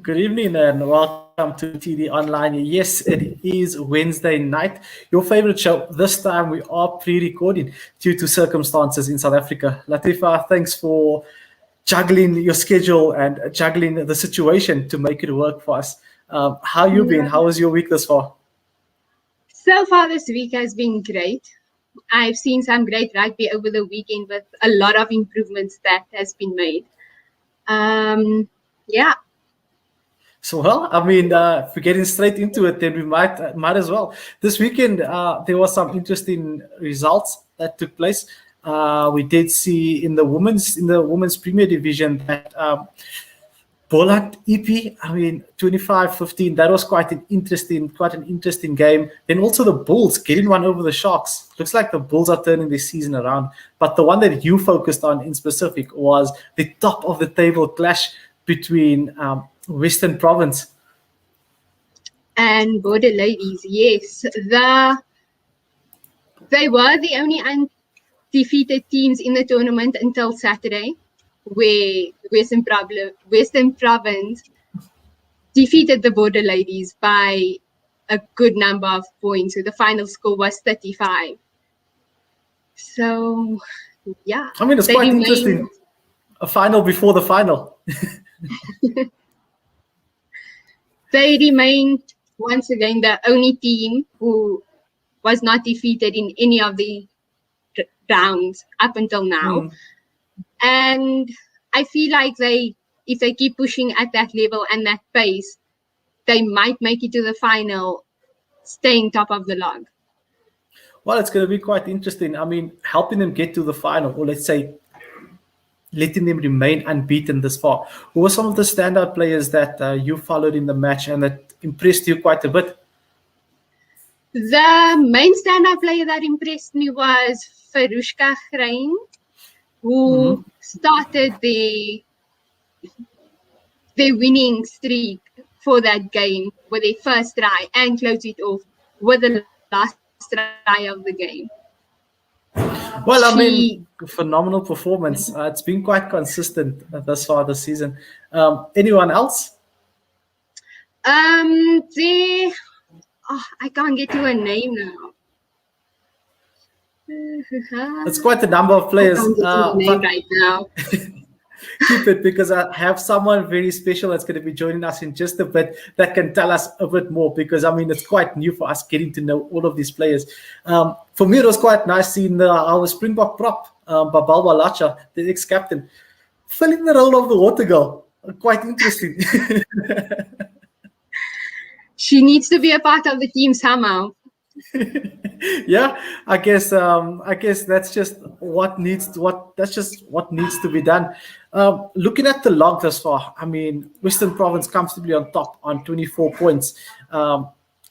Good evening and welcome to TD Online. Yes, it is Wednesday night. Your favorite show. This time we are pre-recording due to circumstances in South Africa. Latifah, thanks for juggling your schedule and juggling the situation to make it work for us. How you been? How was your week thus far? So far this week has been great. I've seen some great rugby over the weekend with a lot of improvements that has been made. Yeah. So, well, I mean, if we're getting straight into it, then we might as well. This weekend, there were some interesting results that took place. We did see in the women's Premier Division that Boland EP, I mean, 25-15. That was quite an interesting game. Then also the Bulls getting one over the Sharks. Looks like the Bulls are turning this season around. But the one that you focused on in specific was the top of the table clash between Western Province and Border Ladies. Yes, they were the only undefeated teams in the tournament until Saturday, where Western Province defeated the Border Ladies by a good number of points. So the final score was 35. So, yeah. I mean, it's quite interesting. A final before the final. They remained, once again, the only team who was not defeated in any of the rounds up until now. And I feel like if they keep pushing at that level and that pace, they might make it to the final, staying top of the log. Well, it's going to be quite interesting. I mean, helping them get to the final, or let's say letting them remain unbeaten this far. Who were some of the standout players that you followed in the match and that impressed you quite a bit? The main standout player that impressed me was Farushka Grein, who started their winning streak for that game with their first try and closed it off with the last try of the game. Well, I mean, phenomenal performance. It's been quite consistent thus far this season. Anyone else? I can't get to a name now. It's quite a number of players. I can't get to a name right now. Keep it, because I have someone very special that's going to be joining us in just a bit that can tell us a bit more, because I mean, it's quite new for us getting to know all of these players. For me, it was quite nice seeing our Springbok prop, Babal Walacha, the ex-captain, filling the role of the water girl. Quite interesting. She needs to be a part of the team somehow. Yeah, I guess that's just what needs to be done. Looking at the log thus far, I mean, Western Province comfortably on top on 24 points,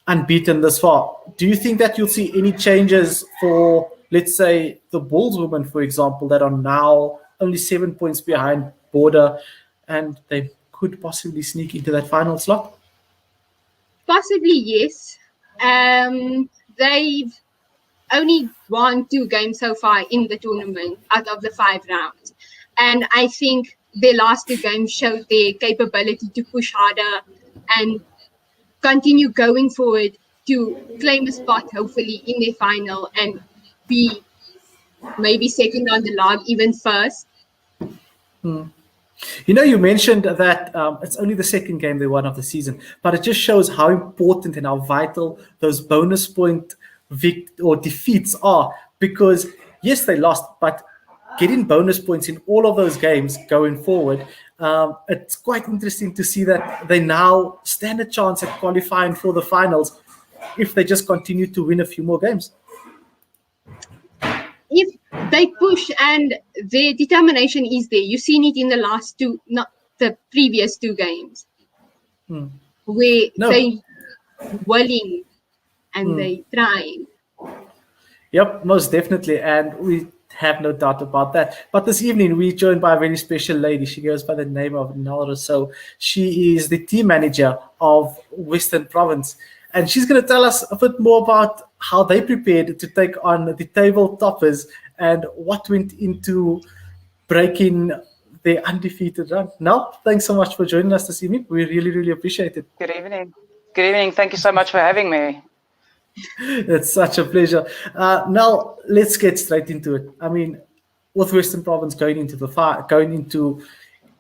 unbeaten thus far. Do you think that you'll see any changes for, let's say, the Bulls women, for example, that are now only 7 points behind Border, and they could possibly sneak into that final slot? Possibly, yes. They've only won 2 games so far in the tournament out of the 5 rounds. And I think their last 2 games showed their capability to push harder and continue going forward to claim a spot, hopefully, in their final and be maybe second on the log, even first. You know, you mentioned that it's only the second game they won of the season, but it just shows how important and how vital those bonus point defeats are, because yes, they lost, but getting bonus points in all of those games going forward, it's quite interesting to see that they now stand a chance at qualifying for the finals if they just continue to win a few more games. If they push and their determination is there, you've seen it in the last 2, not the previous 2 games, where they willing and they trying. Yep, most definitely, and we have no doubt about that. But this evening we're joined by a very special lady. She goes by the name of Nell Rossouw. She is the team manager of Western Province, and she's going to tell us a bit more about how they prepared to take on the table toppers and what went into breaking their undefeated run. Now, thanks so much for joining us this evening. We really, really appreciate it. Good evening. Good evening. Thank you so much for having me. It's such a pleasure. Now, let's get straight into it. I mean, with Western Province going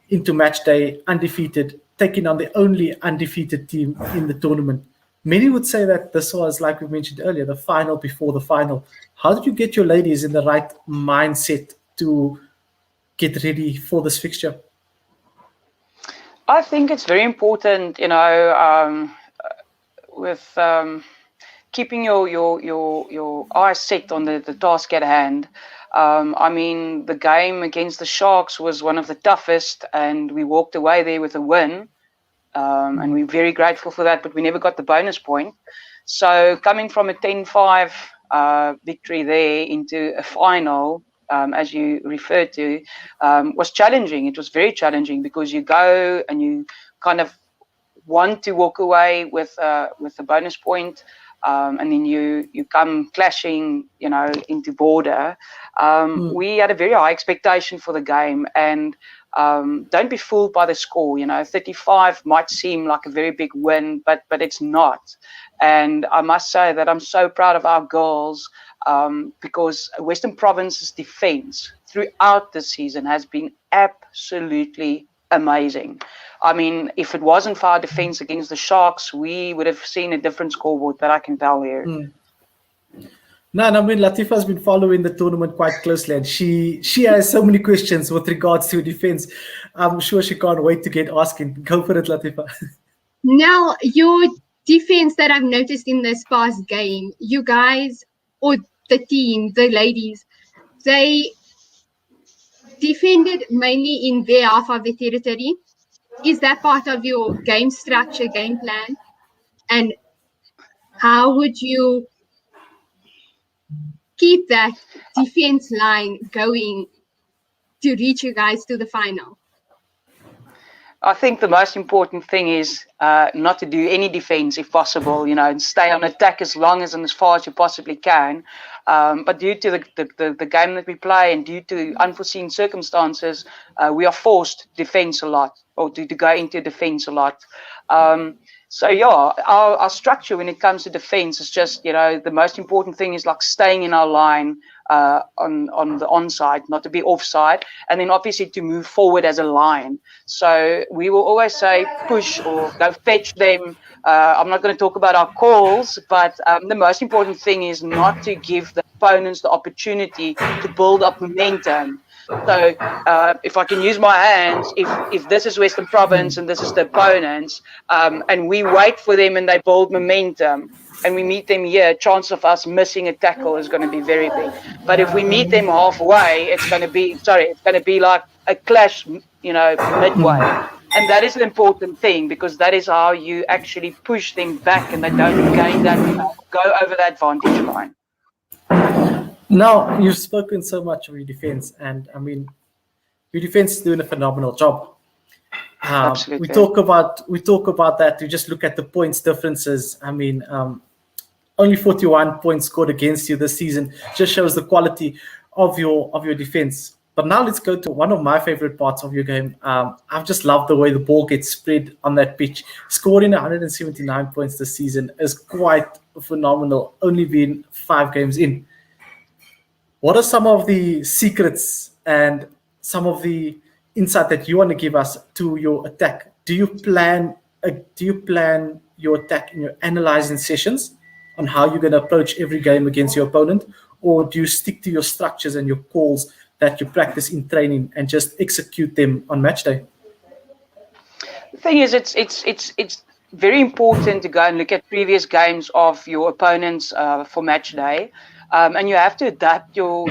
into match day undefeated, taking on the only undefeated team in the tournament. Many would say that this was, like we mentioned earlier, the final before the final. How did you get your ladies in the right mindset to get ready for this fixture? I think it's very important, with keeping your eyes set on the task at hand. I mean, the game against the Sharks was one of the toughest, and we walked away there with a win. And we're very grateful for that, but we never got the bonus point. So coming from a 10-5 victory there into a final, as you referred to, was challenging. It was very challenging because you go and you kind of want to walk away with a bonus point, and then you come clashing, into border. We had a very high expectation for the game, and don't be fooled by the score. 35 might seem like a very big win, but it's not. And I must say that I'm so proud of our girls, because Western Province's defense throughout the season has been absolutely amazing. I mean, if it wasn't for our defense against the Sharks, we would have seen a different scoreboard, that I can tell you. No, I mean, Latifah has been following the tournament quite closely, and she has so many questions with regards to defense. I'm sure she can't wait to get asking. Go for it, Latifah. Now, your defense that I've noticed in this past game, you guys, or the team, the ladies, they defended mainly in their half of the territory. Is that part of your game structure, game plan? And how would you keep that defense line going to reach you guys to the final? I think the most important thing is not to do any defense if possible, and stay on attack as long and as far as you possibly can. But due to the game that we play and due to unforeseen circumstances, we are forced to defense a lot, or to go into defense a lot. So yeah, our structure when it comes to defense is just, the most important thing is like staying in our line on the onside, not to be offside, and then obviously to move forward as a line. So we will always say push or go fetch them. I'm not going to talk about our calls, but the most important thing is not to give the opponents the opportunity to build up momentum. So if I can use my hands, if this is Western Province and this is the opponents, and we wait for them and they build momentum, and we meet them here, chance of us missing a tackle is going to be very big. But if we meet them halfway, it's going to be like a clash, midway. And that is an important thing, because that is how you actually push them back and they don't go over that vantage line. Now, you've spoken so much of your defense, and I mean, your defense is doing a phenomenal job. Absolutely. We talk about that. We just look at the points differences. I mean, only 41 points scored against you this season just shows the quality of your defense. But now let's go to one of my favorite parts of your game. I've just loved the way the ball gets spread on that pitch. Scoring 179 points this season is quite phenomenal, only being 5 games in. What are some of the secrets and some of the insight that you want to give us to your attack? Do you plan your attack in your analyzing sessions on how you're going to approach every game against your opponent, or do you stick to your structures and your calls that you practice in training and just execute them on match day? The thing is, it's very important to go and look at previous games of your opponents for match day. And you have to adapt your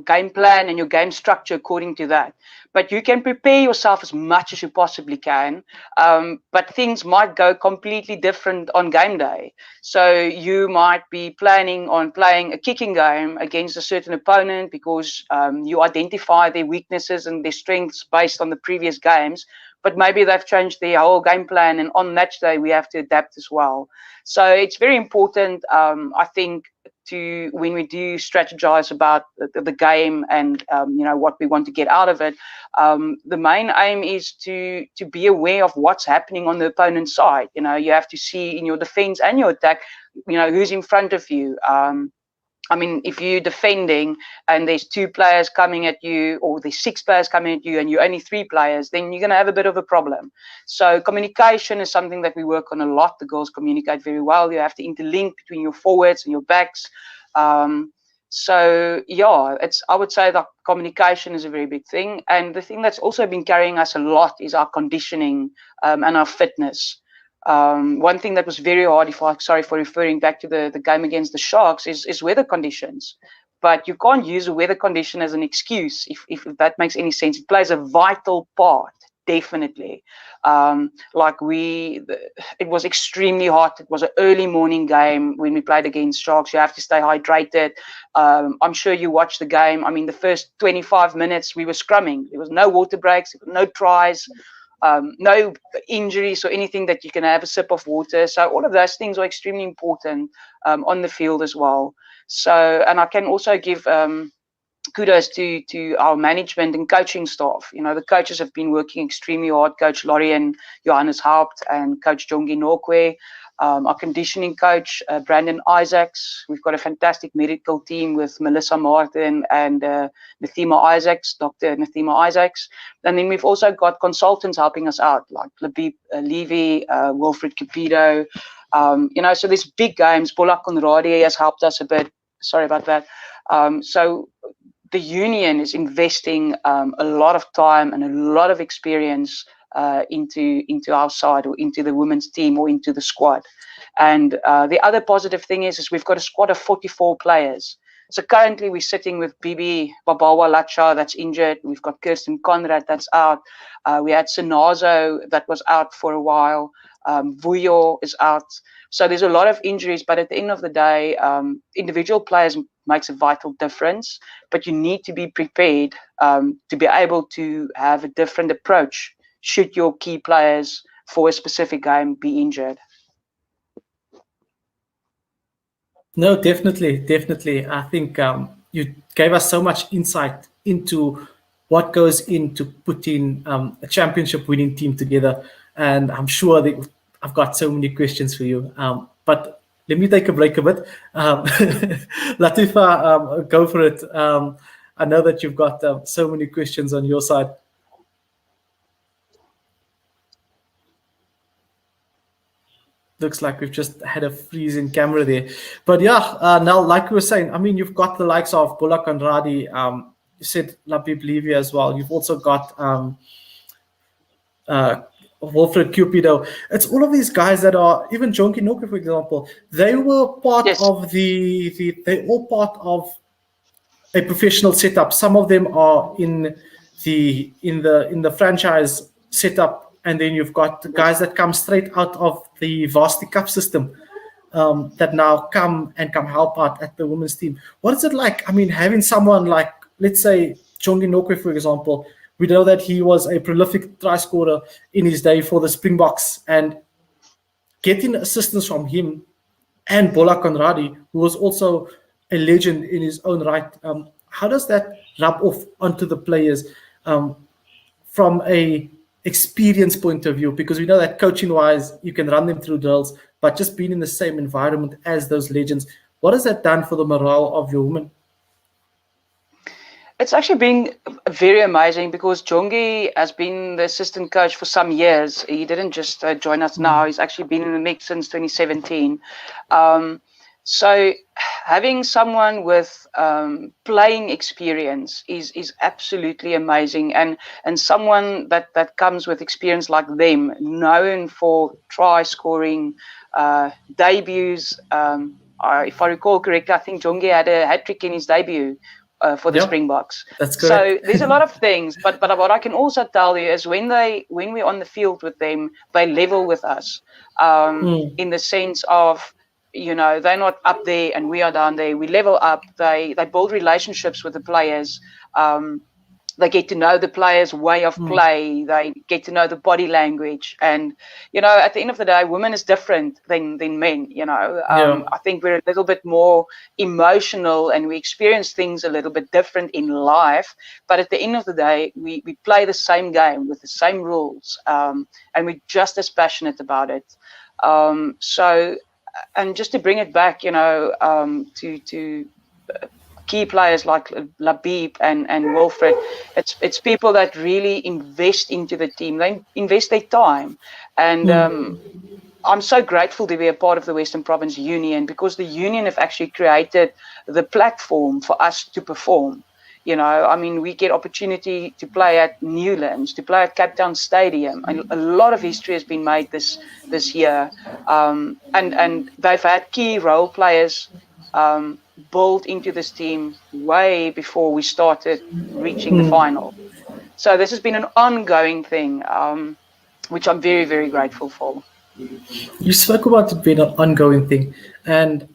game plan and your game structure according to that. But you can prepare yourself as much as you possibly can. But things might go completely different on game day. So you might be planning on playing a kicking game against a certain opponent because you identify their weaknesses and their strengths based on the previous games. But maybe they've changed their whole game plan, and on match day we have to adapt as well. So it's very important, I think, when we do strategize about the game and what we want to get out of it, the main aim is to be aware of what's happening on the opponent's side. You have to see in your defense and your attack, who's in front of you. If you're defending and there's 2 players coming at you, or there's 6 players coming at you, and you're only 3 players, then you're going to have a bit of a problem. So communication is something that we work on a lot. The girls communicate very well. You have to interlink between your forwards and your backs. I would say that communication is a very big thing. And the thing that's also been carrying us a lot is our conditioning and our fitness. One thing that was very hard, sorry for referring back to the game against the Sharks, is weather conditions. But you can't use a weather condition as an excuse, if that makes any sense. It plays a vital part, definitely. It was extremely hot. It was an early morning game when we played against Sharks. You have to stay hydrated. I'm sure you watched the game. The first 25 minutes we were scrumming. There was no water breaks, no tries. No injuries or anything that you can have a sip of water. So all of those things are extremely important on the field as well. So, and I can also give kudos to our management and coaching staff. The coaches have been working extremely hard. Coach Laurie and Johannes Haupt and Coach Jongi Nokwe. Our conditioning coach, Brandon Isaacs. We've got a fantastic medical team with Melissa Martin and Nathima Isaacs, Dr. Nathima Isaacs. And then we've also got consultants helping us out, like Levy, Wilfred Cupido. So there's big games. Bola Conradi has helped us a bit. Sorry about that. So the union is investing a lot of time and a lot of experience into our side, or into the women's team, or into the squad. And the other positive thing is we've got a squad of 44 players. So currently we're sitting with Bibi Babawa Lacha that's injured. We've got Kirsten Conrad that's out. We had Sinazo that was out for a while. Vuyo is out. So there's a lot of injuries, but at the end of the day, individual players makes a vital difference, but you need to be prepared to be able to have a different approach should your key players for a specific game be injured. No, definitely. I think you gave us so much insight into what goes into putting a championship winning team together. And I'm sure that I've got so many questions for you. But let me take a break a bit. Latifah, go for it. I know that you've got so many questions on your side. Looks like we've just had a freeze in camera there. But yeah, Nell, like we were saying, you've got the likes of Bola Conradi. You said Labib Levy as well. You've also got Wilfred Cupido. It's all of these guys that are, even Jonki Noka, for example, they were part of they're all part of a professional setup. Some of them are in the franchise setup. And then you've got the guys that come straight out of the Varsity Cup system that now come help out at the women's team. What is it like? Having someone like, let's say, Jongi Nokwe, for example. We know that he was a prolific try scorer in his day for the Springboks, and getting assistance from him and Bola Conradi, who was also a legend in his own right. How does that rub off onto the players from a experience point of view? Because we know that coaching wise you can run them through drills, but just being in the same environment as those legends, what has that done for the morale of your women? It's actually been very amazing, because Jongi has been the assistant coach for some years. He didn't just join us now. He's actually been in the mix since 2017. So having someone with playing experience is absolutely amazing, and someone that comes with experience like them, known for try scoring, debuts. If I recall correctly, I think Jongi had a hat-trick in his debut for the Springboks. That's correct. So there's a lot of things, but what I can also tell you is when we're on the field with them, they level with us in the sense of, they're not up there and we are down there. We level up. They build relationships with the players. they get to know the players' way of play. They get to know the body language, and at the end of the day, women is different than men. I think we're a little bit more emotional, and we experience things a little bit different in life. But at the end of the day, we play the same game with the same rules, and we're just as passionate about it. So, and just to bring it back, to key players like Labib and Wilfred, it's people that really invest into the team. They invest their time, and I'm so grateful to be a part of the Western Province Union, because the union have actually created the platform for us to perform. We get opportunity to play at Newlands, to play at Cape Town Stadium. A lot of history has been made this year, and they've had key role players built into this team way before we started reaching the final. So this has been an ongoing thing, which I'm very, very grateful for. You spoke about it being an ongoing thing, and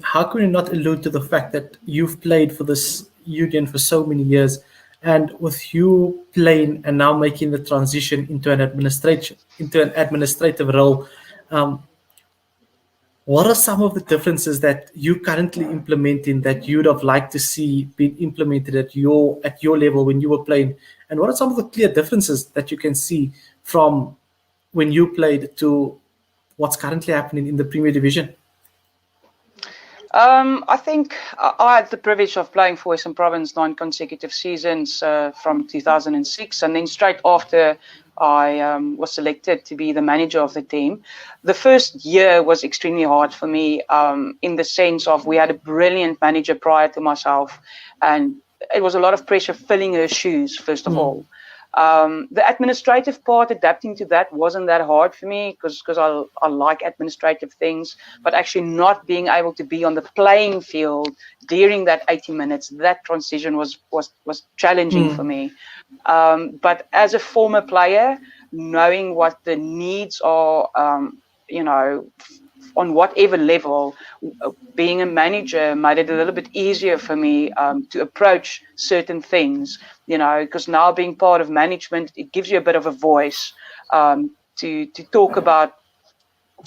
how can you not allude to the fact that you've played for this union for so many years, and with you playing and now making the transition into an administrative role, what are some of the differences that you currently implementing that you'd have liked to see being implemented at your level when you were playing? And what are some of the clear differences that you can see from when you played to what's currently happening in the Premier Division? I think I had the privilege of playing for Western Province 9 consecutive seasons from 2006, and then straight after I was selected to be the manager of the team. The first year was extremely hard for me, in the sense of we had a brilliant manager prior to myself, and it was a lot of pressure filling her shoes, first of all. The administrative part, adapting to that, wasn't that hard for me because I like administrative things, but actually not being able to be on the playing field during that 80 minutes, that transition was challenging for me. But as a former player, knowing what the needs are, on whatever level, being a manager made it a little bit easier for me to approach certain things, because now being part of management, it gives you a bit of a voice to talk about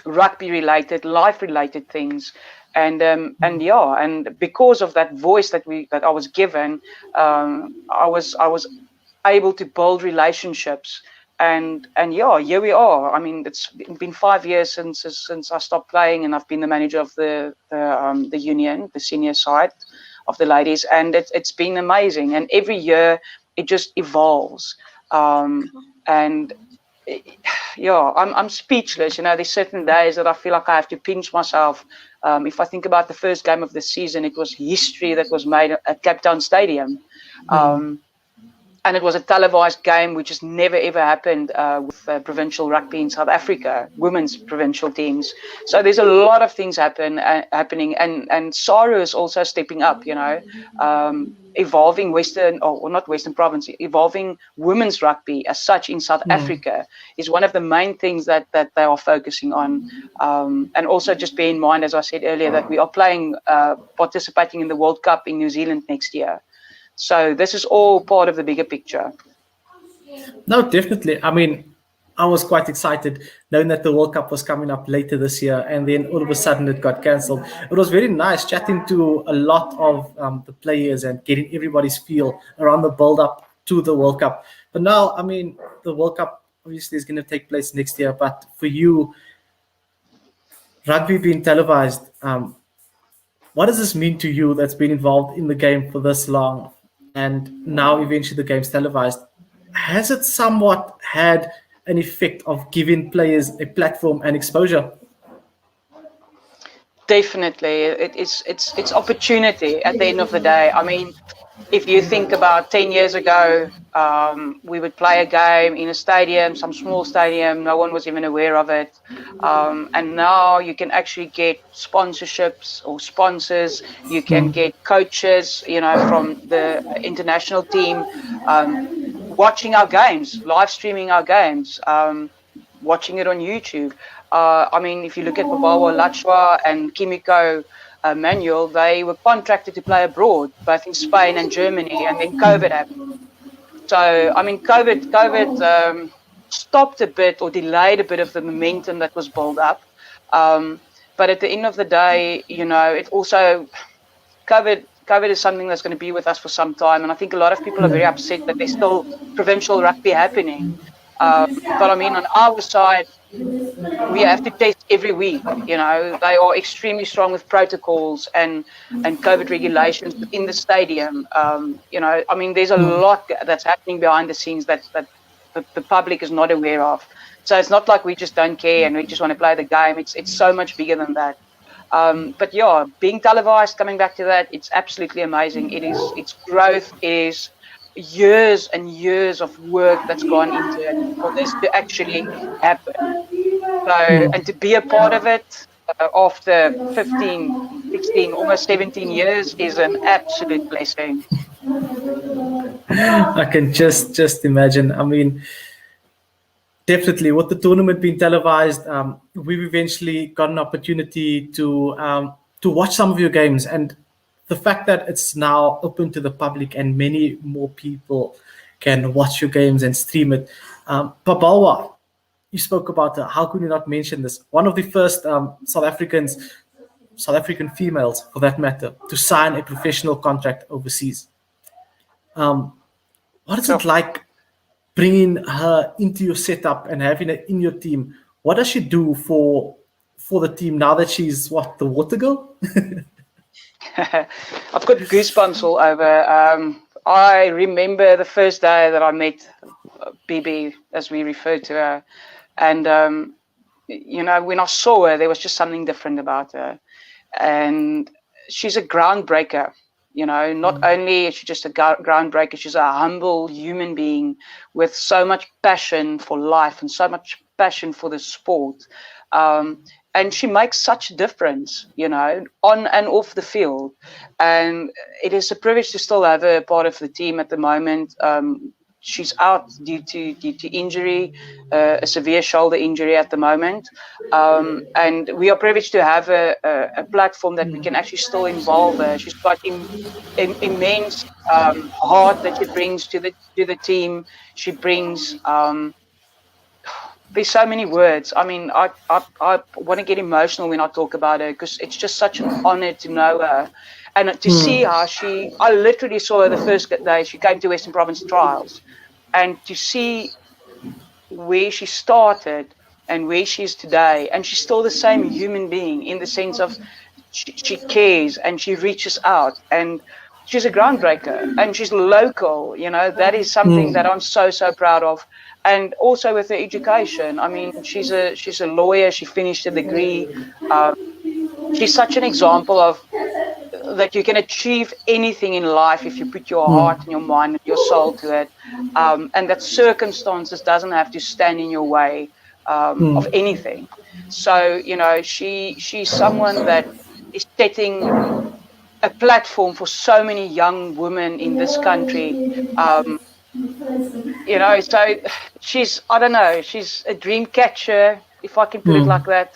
rugby related, life related things. And because of that voice that I was given, I was able to build relationships. And here we are. It's been 5 years since I stopped playing, and I've been the manager of the union, the senior side of the ladies, and it's been amazing. And every year it just evolves. I'm speechless. There's certain days that I feel like I have to pinch myself. If I think about the first game of the season, it was history that was made at Cape Town Stadium. And it was a televised game, which has never, ever happened with provincial rugby in South Africa, women's provincial teams. So there's a lot of things happening. And SARU is also stepping up, evolving not Western Province, evolving women's rugby as such in South Africa is one of the main things that they are focusing on. And also just bear in mind, as I said earlier, that we are participating in the World Cup in New Zealand next year. So this is all part of the bigger picture. No, definitely. I was quite excited knowing that the World Cup was coming up later this year, and then all of a sudden it got cancelled. It was very nice chatting to a lot of the players and getting everybody's feel around the build-up to the World Cup. But now, the World Cup obviously is going to take place next year. But for you, rugby being televised, what does this mean to you that's been involved in the game for this long? And now eventually the game's televised. Has it somewhat had an effect of giving players a platform and exposure? Definitely. It's opportunity at the end of the day. If you think about 10 years ago, we would play a game in a stadium, some small stadium, no one was even aware of it. And now you can actually get sponsorships or sponsors, you can get coaches, from the international team, watching our games, live streaming our games, watching it on YouTube. If you look at Babawa Lachwa and Kimiko Manuel, they were contracted to play abroad, both in Spain and Germany, and then COVID happened. So, I mean, COVID stopped a bit or delayed a bit of the momentum that was built up. But at the end of the day, it also, COVID is something that's going to be with us for some time. And I think a lot of people are very upset that there's still provincial rugby happening. But I mean, on our side, we have to test every week. They are extremely strong with protocols and COVID regulations in the stadium. I mean, there's a lot that's happening behind the scenes that the public is not aware of. So it's not like we just don't care and we just want to play the game. It's so much bigger than that. But yeah, being televised, coming back to that, it's absolutely amazing. It's growth. It is years and years of work that's gone into it for this to actually happen. So, and to be a part of it after 15, 16, almost 17 years is an absolute blessing. I can just imagine. I mean, definitely, with the tournament being televised, we've eventually got an opportunity to watch some of your games, and the fact that it's now open to the public and many more people can watch your games and stream it. Babalwa, you spoke about how could you not mention this? One of the first South African females, for that matter, to sign a professional contract overseas. What is it like bringing her into your setup and having her in your team? What does she do for the team now that she's the water girl? I've got goosebumps all over. I remember the first day that I met BB, as we referred to her, and when I saw her, there was just something different about her, and she's a groundbreaker. Not only is she just a groundbreaker, she's a humble human being with so much passion for life and so much passion for the sport. And she makes such a difference, on and off the field. And it is a privilege to still have her part of the team at the moment. She's out due to injury, a severe shoulder injury at the moment. And we are privileged to have a platform that we can actually still involve her. She's got immense heart that she brings to the team. She brings... there's so many words. I mean, I want to get emotional when I talk about her because it's just such an honor to know her. And to see how I literally saw her the first day she came to Western Province trials. And to see where she started and where she is today. And she's still the same human being in the sense of she cares and she reaches out. And she's a groundbreaker and she's local. That is something that I'm so proud of. And also with her education. I mean, she's a lawyer. She finished a degree. She's such an example of that you can achieve anything in life if you put your heart and your mind and your soul to it, and that circumstances doesn't have to stand in your way of anything. So she's someone that is setting a platform for so many young women in this country. So she's she's a dream catcher, if I can put it like that.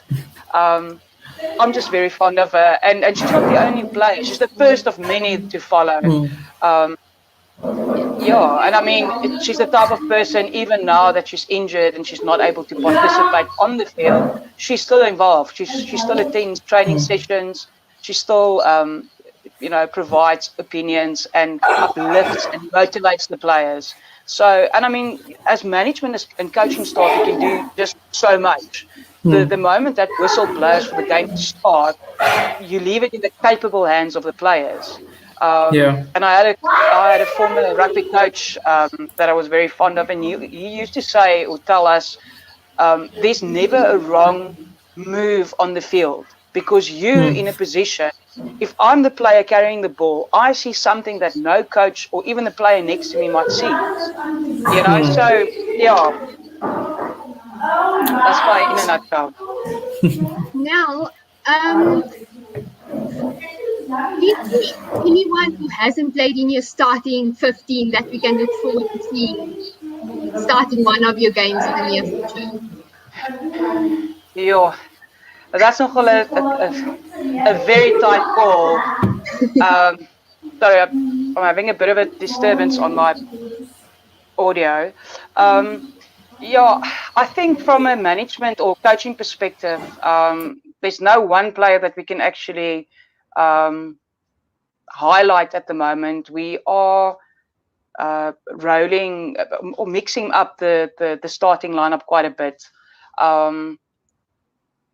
I'm just very fond of her, and she's not the only player. She's the first of many to follow. And I mean, she's the type of person, even now that she's injured and she's not able to participate on the field, she's still involved. She still attends training sessions. She still, provides opinions and uplifts and motivates the players. So, and I mean, as management and coaching staff, you can do just so much. The moment that whistle blows for the game to start, you leave it in the capable hands of the players. And I had a former rugby coach that I was very fond of, and he used to say or tell us, there's never a wrong move on the field because you in a position. If I'm the player carrying the ball, I see something that no coach or even the player next to me might see. So that's why in a nutshell. Now, do you see anyone who hasn't played in your starting 15 that we can look forward to seeing starting one of your games in the near future? Yeah, that's nogal a very tight call. Sorry, I'm having a bit of a disturbance on my audio. Yeah, I think from a management or coaching perspective, there's no one player that we can actually highlight at the moment. We are rolling or mixing up the starting lineup quite a bit.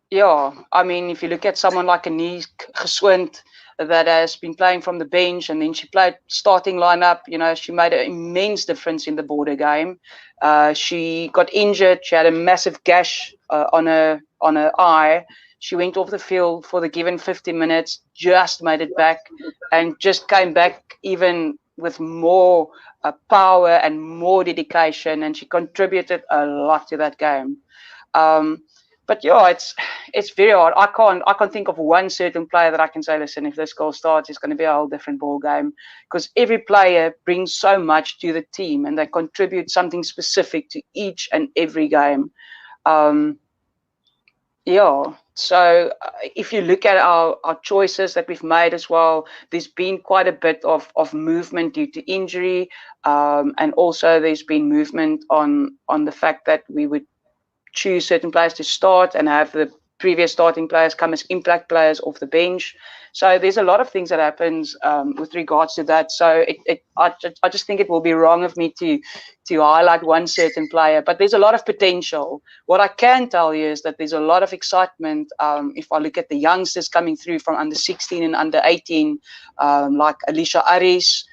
Yeah, I mean, if you look at someone like Aniek Geswind that has been playing from the bench and then she played starting lineup, you know, she made an immense difference in the border game. She got injured. She had a massive gash on her eye. She went off the field for the given 50 minutes, just made it back, and just came back even with more power and more dedication, and she contributed a lot to that game. But yeah, it's very hard. I can't think of one certain player that I can say, listen, if this goal starts, it's going to be a whole different ball game, because every player brings so much to the team and they contribute something specific to each and every game. Yeah. So if you look at our choices that we've made as well, there's been quite a bit of movement due to injury, and also there's been movement on the fact that we would choose certain players to start and have the previous starting players come as impact players off the bench. So there's a lot of things that happens with regards to that. So I just think it will be wrong of me to highlight one certain player, but there's a lot of potential. What I can tell you is that there's a lot of excitement. If I look at the youngsters coming through from under 16 and under 18, like Alicia Aris,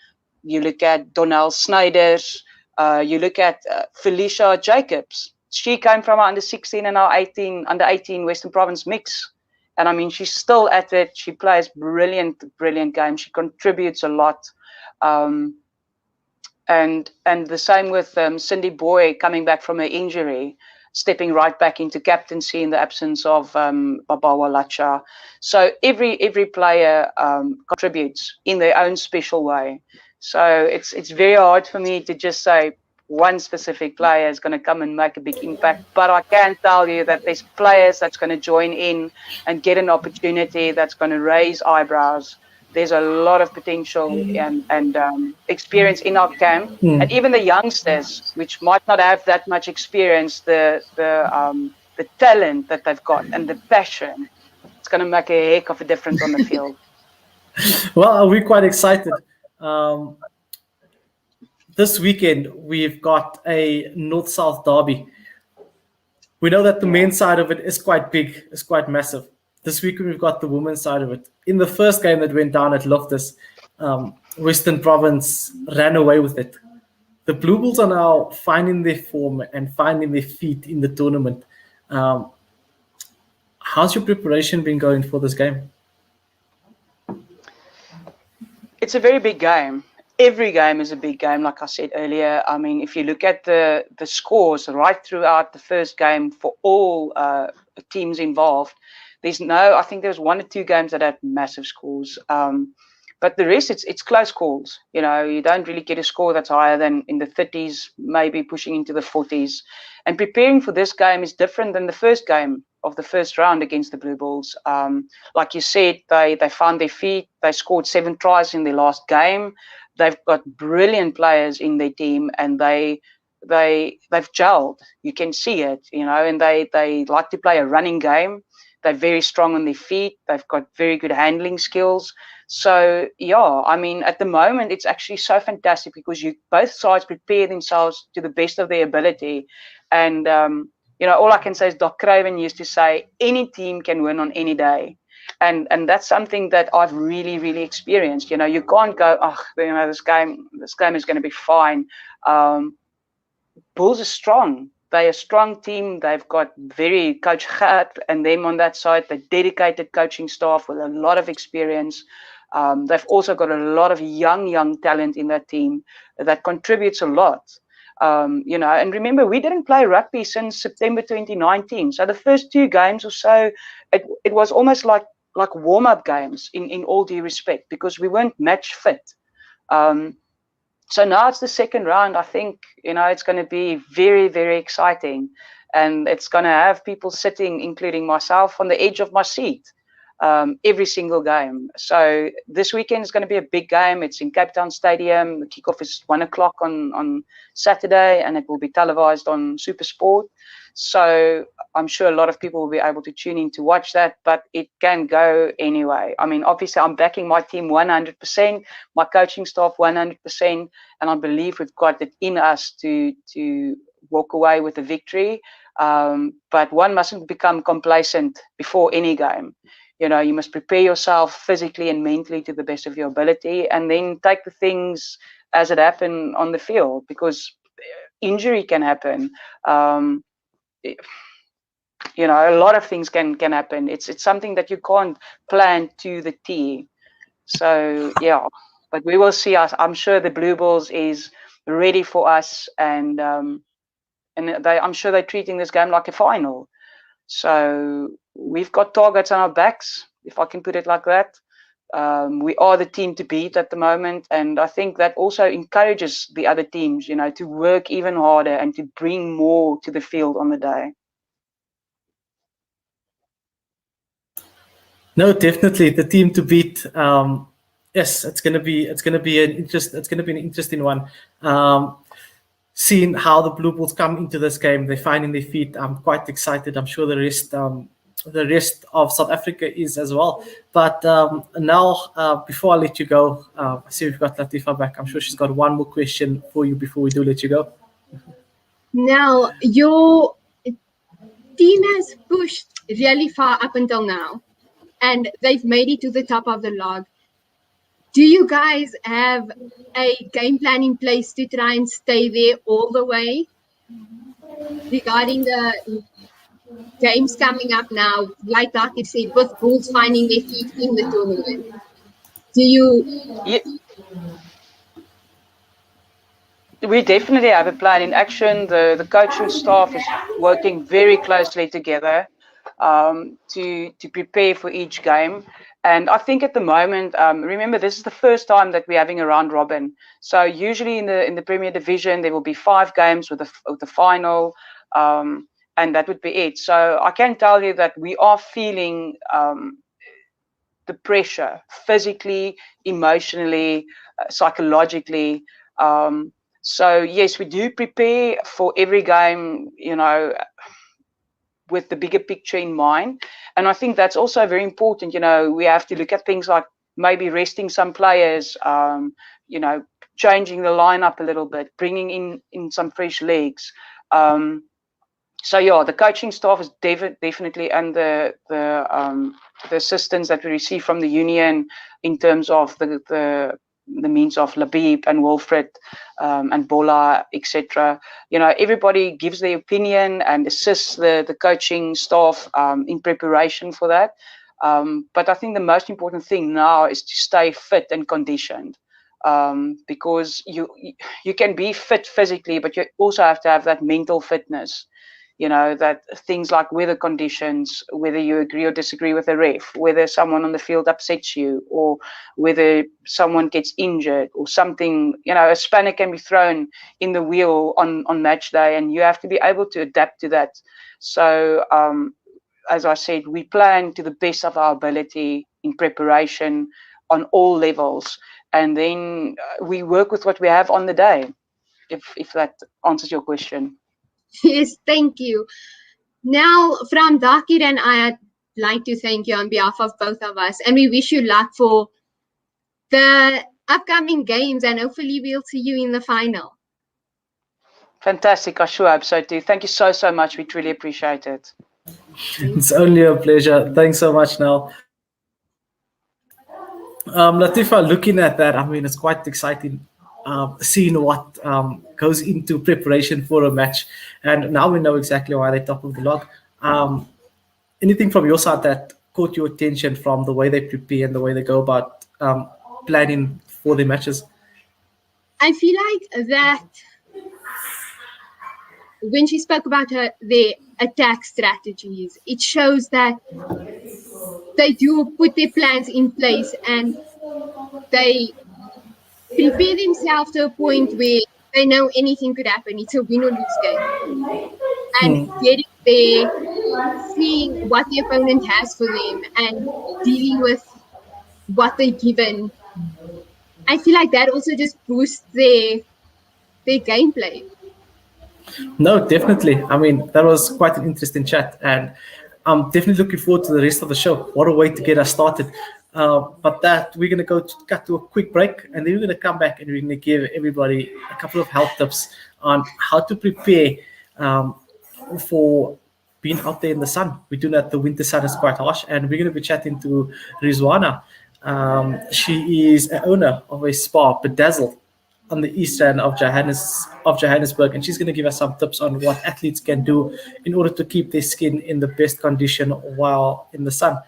you look at Donnell Snyders, you look at Felicia Jacobs. She came from our under 16 and our under 18 Western Province mix. And I mean, she's still at it. She plays brilliant games. She contributes a lot. And the same with Cindy Boy coming back from her injury, stepping right back into captaincy in the absence of Babawa Lacha. So every player contributes in their own special way. So it's very hard for me to just say one specific player is going to come and make a big impact, but I can tell you that there's players that's going to join in and get an opportunity that's going to raise eyebrows. There's a lot of potential and experience in our camp, and even the youngsters, which might not have that much experience, the talent that they've got and the passion, it's going to make a heck of a difference on the field. Well, we're quite excited. This weekend, we've got a North-South derby. We know that the men's side of it is quite big, it's quite massive. This weekend, we've got the women's side of it. In the first game that went down at Loftus, Western Province ran away with it. The Blue Bulls are now finding their form and finding their feet in the tournament. How's your preparation been going for this game? It's a very big game. Every game is a big game, like I said earlier. I mean, if you look at the scores right throughout the first game for all teams involved, I think there's 1 or 2 games that had massive scores. But the rest, it's close calls. You know, you don't really get a score that's higher than in the 30s, maybe pushing into the 40s. And preparing for this game is different than the first game of the first round against the Blue Bulls. Like you said, they found their feet. They scored 7 tries in their last game. They've got brilliant players in their team, and they've gelled. You can see it, you know, and they like to play a running game. They're very strong on their feet. They've got very good handling skills. So, yeah, I mean, at the moment, it's actually so fantastic because both sides prepare themselves to the best of their ability. And, you know, all I can say is Doc Craven used to say, any team can win on any day. And that's something that I've really, really experienced. You know, you can't go, you know, this game is going to be fine. Bulls are strong. They're a strong team. They've got very Coach Gert and them on that side. They're dedicated coaching staff with a lot of experience. They've also got a lot of young talent in that team that contributes a lot. You know, and remember, we didn't play rugby since September 2019. So the first 2 games or so, it was almost like warm-up games in all due respect, because we weren't match fit. So now it's the second round. I think, you know, it's going to be very, very exciting, and it's going to have people sitting, including myself, on the edge of my seat. every single game. So this weekend is going to be a big game. It's in Cape Town Stadium. The kickoff is 1 o'clock on Saturday, and it will be televised on SuperSport. So I'm sure a lot of people will be able to tune in to watch that, but it can go anyway. I mean, obviously, I'm backing my team 100%, my coaching staff 100%, and I believe we've got it in us to walk away with a victory. But one mustn't become complacent before any game. You know, you must prepare yourself physically and mentally to the best of your ability, and then take the things as it happen on the field, because injury can happen. You know, a lot of things can happen. It's something that you can't plan to the T. So yeah, but we will see. I'm sure the Blue Bulls is ready for us, and I'm sure they're treating this game like a final. So we've got targets on our backs, if I can put it like that. We are the team to beat at the moment, and I think that also encourages the other teams, you know, to work even harder and to bring more to the field on the day. No, definitely the team to beat. Yes, it's gonna be an interesting one. Seeing how the Blue Bulls come into this game, they're finding their feet. I'm quite excited. I'm sure the rest of South Africa is as well. But now, before I let you go, I see we've got Latifah back. I'm sure she's got one more question for you before we do let you go. Now, your team has pushed really far up until now, and they've made it to the top of the log. Do you guys have a game plan in place to try and stay there all the way? Regarding the games coming up now, like Dr. said, with Bulls finding their feet in the tournament. Do you? Yeah. We definitely have a plan in action. The coaching staff is working very closely together to prepare for each game. And I think at the moment, remember, this is the first time that we're having a round robin. So usually in the Premier Division, there will be 5 games with the final, and that would be it. So I can tell you that we are feeling the pressure physically, emotionally, psychologically. So yes, we do prepare for every game, you know, with the bigger picture in mind. And I think that's also very important. You know, we have to look at things like maybe resting some players, you know, changing the lineup a little bit, bringing in some fresh legs. So yeah, the coaching staff is definitely, and the assistance that we receive from the union in terms of the means of Labib and Wilfred and Bola, etc. You know, everybody gives their opinion and assists the coaching staff in preparation for that. But I think the most important thing now is to stay fit and conditioned, because you can be fit physically, but you also have to have that mental fitness. You know, that things like weather conditions, whether you agree or disagree with a ref, whether someone on the field upsets you, or whether someone gets injured or something, you know, a spanner can be thrown in the wheel on match day, and you have to be able to adapt to that. So, as I said, we plan to the best of our ability in preparation on all levels, and then we work with what we have on the day, if that answers your question. Yes, thank you. Now, from Dakir and I'd like to thank you on behalf of both of us, and we wish you luck for the upcoming games, and hopefully we'll see you in the final. Fantastic. I sure hope so too. Thank you so much. We truly appreciate it. It's only a pleasure. Thanks so much, Nell. Latifah, looking at that, I mean, it's quite exciting. Seeing what goes into preparation for a match, and now we know exactly why they're top of the log. Anything from your side that caught your attention from the way they prepare and the way they go about planning for their matches? I feel like that when she spoke about their attack strategies, it shows that they do put their plans in place, and they prepare themselves to a point where they know anything could happen. It's a win or lose game. And getting there seeing what the opponent has for them and dealing with what they're given, I feel like that also just boosts their gameplay. No, definitely. I mean, that was quite an interesting chat, and I'm definitely looking forward to the rest of the show. What a way to get us started. But that we're going to cut to a quick break, and then we're going to come back and we're going to give everybody a couple of health tips on how to prepare for being out there in the sun. We do know that the winter sun is quite harsh, and we're going to be chatting to Rizwana. She is an owner of a spa, Bedazzled, on the east end of Johannesburg, and she's going to give us some tips on what athletes can do in order to keep their skin in the best condition while in the sun.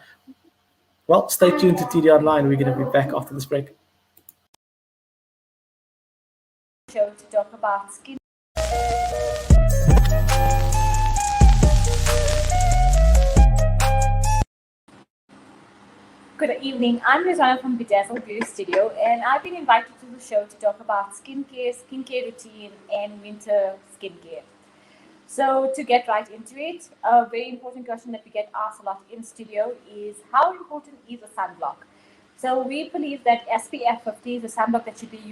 Well, stay tuned to TD Online. We're going to be back after this break. Show to talk about skin. Good evening, I'm Rossouw from Bedazzled Beauty Studio, and I've been invited to the show to talk about skincare routine, and winter skincare. So to get right into it, a very important question that we get asked a lot in studio is how important is a sunblock? So we believe that SPF 50 is a sunblock that should be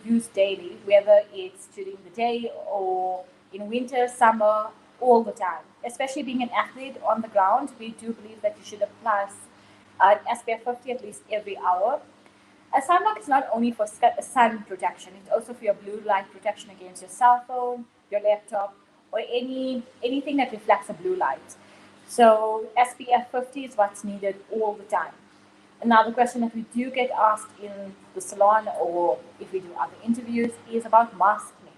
used daily, whether it's during the day or in winter, summer, all the time. Especially being an athlete on the ground, we do believe that you should apply SPF 50 at least every hour. A sunblock is not only for sun protection, it's also for your blue light protection against your cell phone, your laptop, or anything that reflects a blue light. So SPF 50 is what's needed all the time. Another question that we do get asked in the salon or if we do other interviews is about masking.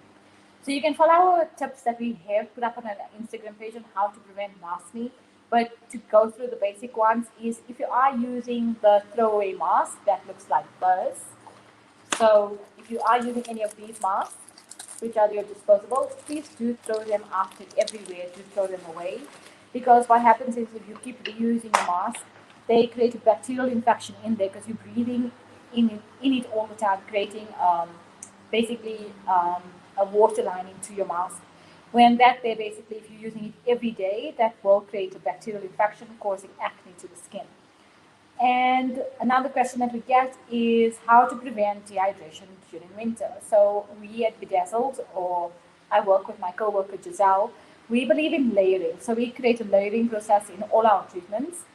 So you can follow our tips that we have put up on our Instagram page on how to prevent masking. But to go through the basic ones is if you are using the throwaway mask that looks like this. So if you are using any of these masks, which are your disposables, please do throw them after everywhere, do throw them away. Because what happens is if you keep reusing the mask, they create a bacterial infection in there because you're breathing in it all the time, creating basically a water lining to your mask. When that there, basically, if you're using it every day, that will create a bacterial infection causing acne to the skin. And another question that we get is how to prevent dehydration during winter. So we at Bedazzled, or I work with my co-worker Giselle, we believe in layering. So we create a layering process in all our treatments,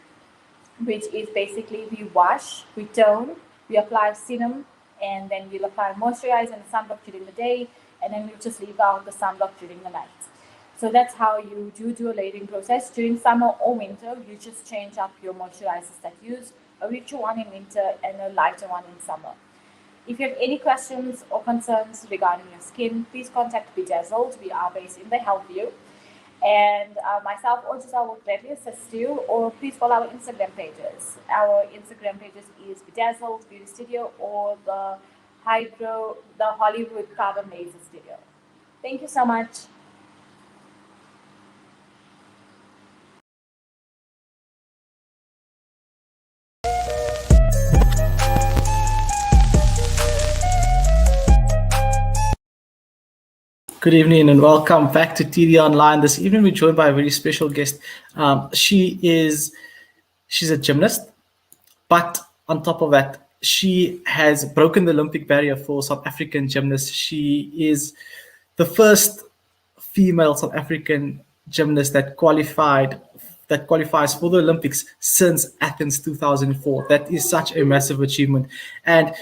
which is basically we wash, we tone, we apply serum, and then we'll apply moisturizer and sunblock during the day, and then we'll just leave out the sunblock during the night. So that's how you do a layering process. During summer or winter, you just change up your moisturizers that you use, a richer one in winter and a lighter one in summer. If you have any questions or concerns regarding your skin, please contact Bedazzled. We are based in the Hellview. And myself or Giselle will gladly assist you, or please follow our Instagram pages. Our Instagram pages is Bedazzled Beauty Studio or the Hollywood Carbon Laser Studio. Thank you so much. Good evening and welcome back to TD Online. This evening we're joined by a very special guest. She's a gymnast, but on top of that, she has broken the Olympic barrier for South African gymnasts. She is the first female South African gymnast that qualifies for the Olympics since Athens 2004. That is such a massive achievement. And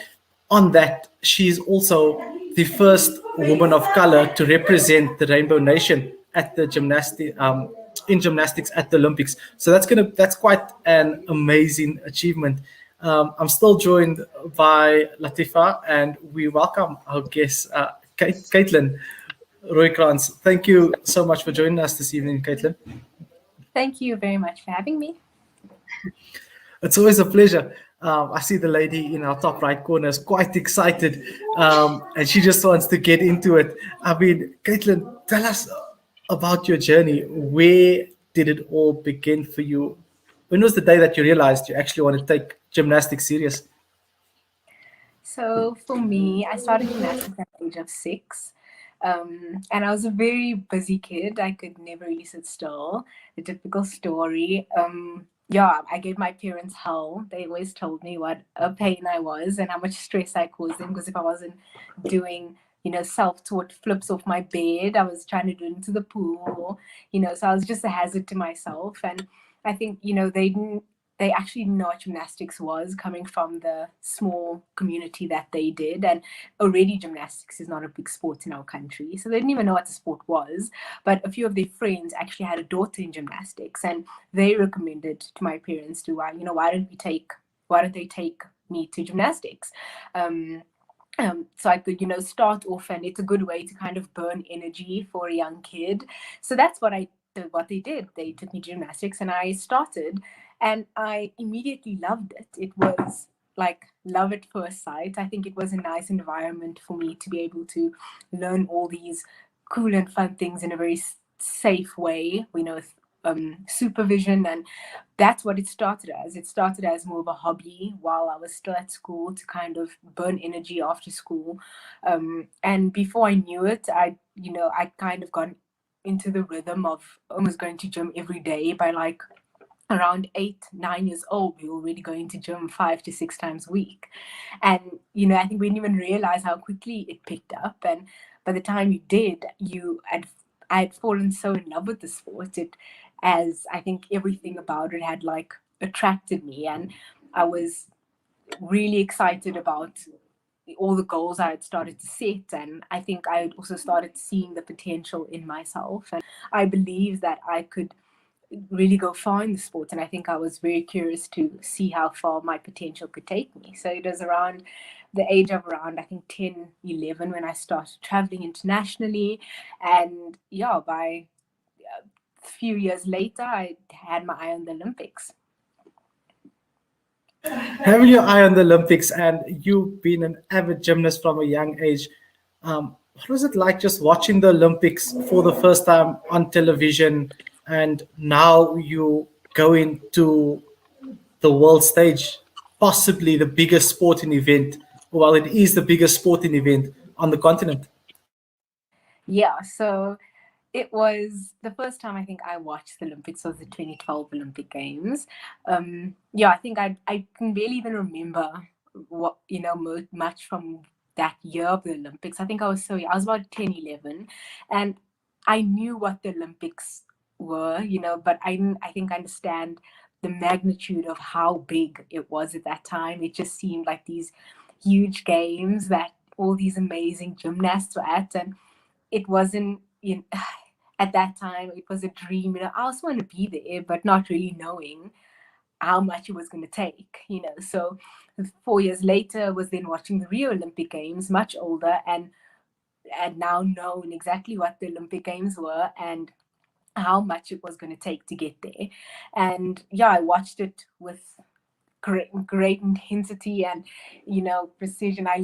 on that, she's also the first woman of color to represent the Rainbow Nation at the gymnastics at the Olympics. So that's quite an amazing achievement. I'm still joined by Latifah, and we welcome our guest, Caitlin Rooskrantz. Thank you so much for joining us this evening, Caitlin. Thank you very much for having me. It's always a pleasure. I see the lady in our top right corner is quite excited, and she just wants to get into it. I mean, Caitlin, tell us about your journey. Where did it all begin for you? When was the day that you realized you actually want to take gymnastics serious? So for me, I started gymnastics at the age of 6. And I was a very busy kid. I could never really sit still. The typical story. Yeah, I gave my parents hell. They always told me what a pain I was and how much stress I caused them, because if I wasn't doing, self-taught flips off my bed, I was trying to do it into the pool, so I was just a hazard to myself. And I think, they actually didn't know what gymnastics was, coming from the small community that they did. And already gymnastics is not a big sport in our country, so they didn't even know what the sport was. But a few of their friends actually had a daughter in gymnastics, and they recommended to my parents to, why don't they take me to gymnastics? So I could, start off, and it's a good way to kind of burn energy for a young kid. So that's what they did. They took me to gymnastics, and I started, and I immediately loved it. It was like love at first sight. I think it was a nice environment for me to be able to learn all these cool and fun things in a very safe way, with supervision. And that's what it started as. It started as more of a hobby while I was still at school, to kind of burn energy after school. And before I knew it, I kind of got into the rhythm of almost going to gym every day. By like around 8-9 years old, we were already going to gym 5 to 6 times a week. And I think we didn't even realize how quickly it picked up. And by the time you did, I had fallen so in love with the sport. As I think everything about it had like attracted me, and I was really excited about all the goals I had started to set. And I think I had also started seeing the potential in myself, and I believe that I could really go far in the sport. And I think I was very curious to see how far my potential could take me. So it was around the age of around, I think, 10-11 when I started traveling internationally. And yeah, by a few years later, I had my eye on the Olympics. Having your eye on the Olympics, and you being an avid gymnast from a young age, what was it like just watching the Olympics for the first time on television, and now you going to the world stage, possibly the biggest sporting event? Well, it is the biggest sporting event on the continent. Yeah, so it was the first time I think I watched the Olympics was the 2012 Olympic Games. Yeah, I think I can barely even remember what, much from that year of the Olympics. I think I was about 10, 11, and I knew what the Olympics were, but I think I understand the magnitude of how big it was at that time. It just seemed like these huge games that all these amazing gymnasts were at, and it wasn't, at that time, it was a dream. I also want to be there, but not really knowing how much it was going to take, So 4 years later was then watching the Rio Olympic Games, much older, and now knowing exactly what the Olympic Games were and how much it was going to take to get there. And yeah, I watched it with great intensity and precision. I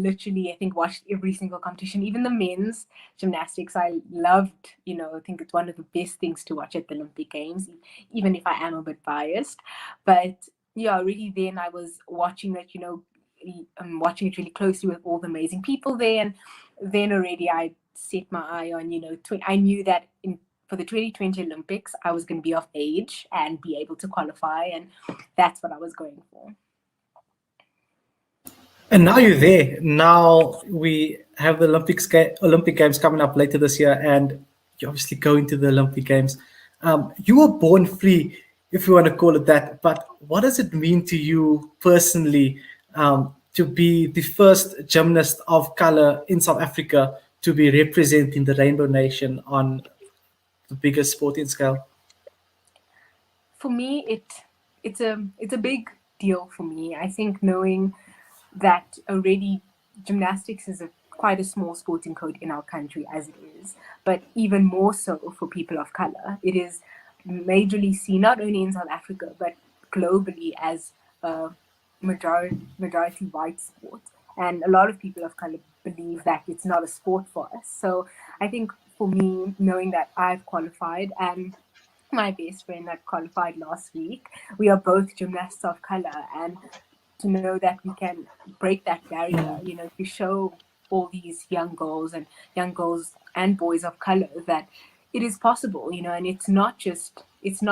think watched every single competition, even the men's gymnastics. I loved, I think it's one of the best things to watch at the Olympic Games, even if I am a bit biased. But yeah, really then I was watching it, I'm watching it really closely with all the amazing people there. And then already I set my eye on, I knew that for the 2020 Olympics, I was going to be of age and be able to qualify. And that's what I was going for. And now you're there. Now we have the Olympic Games coming up later this year, and you're obviously going to the Olympic Games. You were born free, if you want to call it that. But what does it mean to you personally to be the first gymnast of color in South Africa to be representing the Rainbow Nation on the biggest sporting scale? For me, it's a big deal for me. I think knowing that already gymnastics is quite a small sporting code in our country as it is, but even more so for people of color. It is majorly seen not only in South Africa but globally as a majority white sport, and a lot of people of color believe that it's not a sport for us. So I think for me, knowing that I've qualified and my best friend that qualified last week, we are both gymnasts of color, and to know that we can break that barrier, to show all these young girls and boys of color that it is possible, and it's not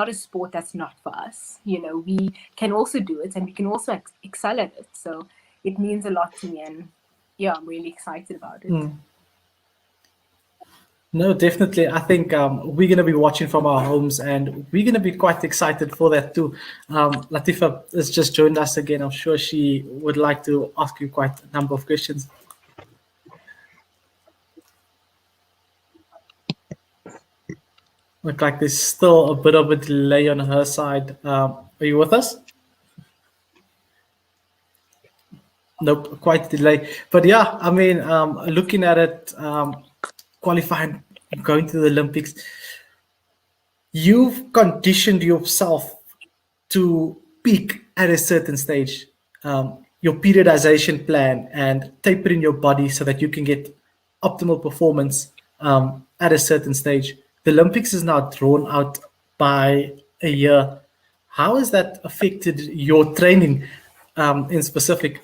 a sport that's not for us. We can also do it, and we can also excel at it. So it means a lot to me, and yeah, I'm really excited about it. No, definitely. I think we're going to be watching from our homes, and we're going to be quite excited for that too. Latifah has just joined us again. I'm sure she would like to ask you quite a number of questions. Look like there's still a bit of a delay on her side. Are you with us? Nope, quite a delay. But yeah, I mean, looking at it, qualifying, going to the Olympics, you've conditioned yourself to peak at a certain stage. Your periodization plan and tapering your body so that you can get optimal performance at a certain stage. The Olympics is now drawn out by a year. How has that affected your training in specific?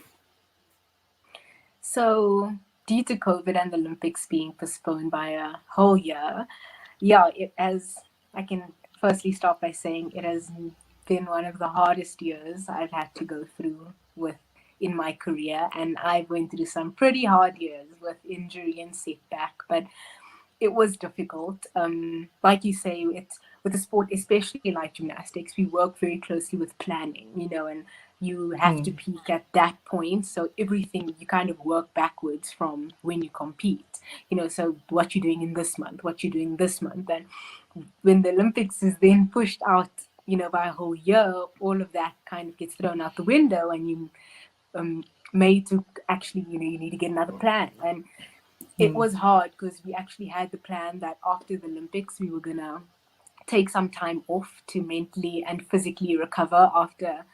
So, due to COVID and the Olympics being postponed by a whole year, as I can firstly start by saying, it has been one of the hardest years I've had to go through in my career, and I went through some pretty hard years with injury and setback, but it was difficult. Like you say, it's with a sport, especially like gymnastics, we work very closely with planning, and you have to peak at that point. So everything, you kind of work backwards from when you compete, so what you're doing in this month, what you're doing this month. And when the Olympics is then pushed out, by a whole year, all of that kind of gets thrown out the window, and you made to actually, you need to get another plan. And it was hard because we actually had the plan that after the Olympics, we were going to take some time off to mentally and physically recover after,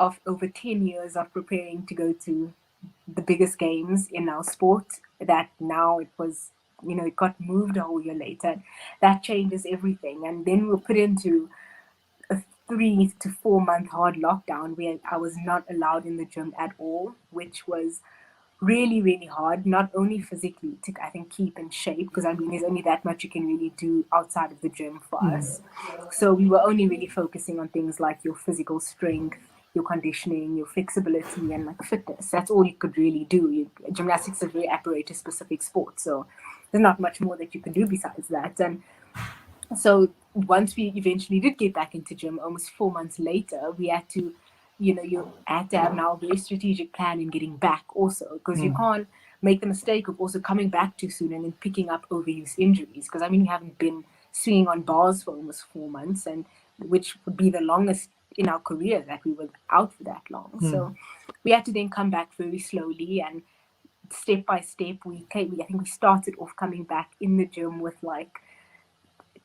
of over 10 years of preparing to go to the biggest games in our sport, that now it was, it got moved a whole year later. That changes everything. And then we were put into a 3 to 4 month hard lockdown where I was not allowed in the gym at all, which was really, really hard, not only physically to, I think, keep in shape, because there's only that much you can really do outside of the gym for us. So we were only really focusing on things like your physical strength, your conditioning, your flexibility, and like fitness. That's all you could really do. Gymnastics is a very apparatus specific sport, so there's not much more that you can do besides that. And so once we eventually did get back into gym, almost 4 months later, we had to, you had to have now a very strategic plan in getting back also, because you can't make the mistake of also coming back too soon and then picking up overuse injuries. Because you haven't been swinging on bars for almost 4 months, and which would be the longest in our career that we were out for that long. So we had to then come back very slowly, and step by step I think we started off coming back in the gym with like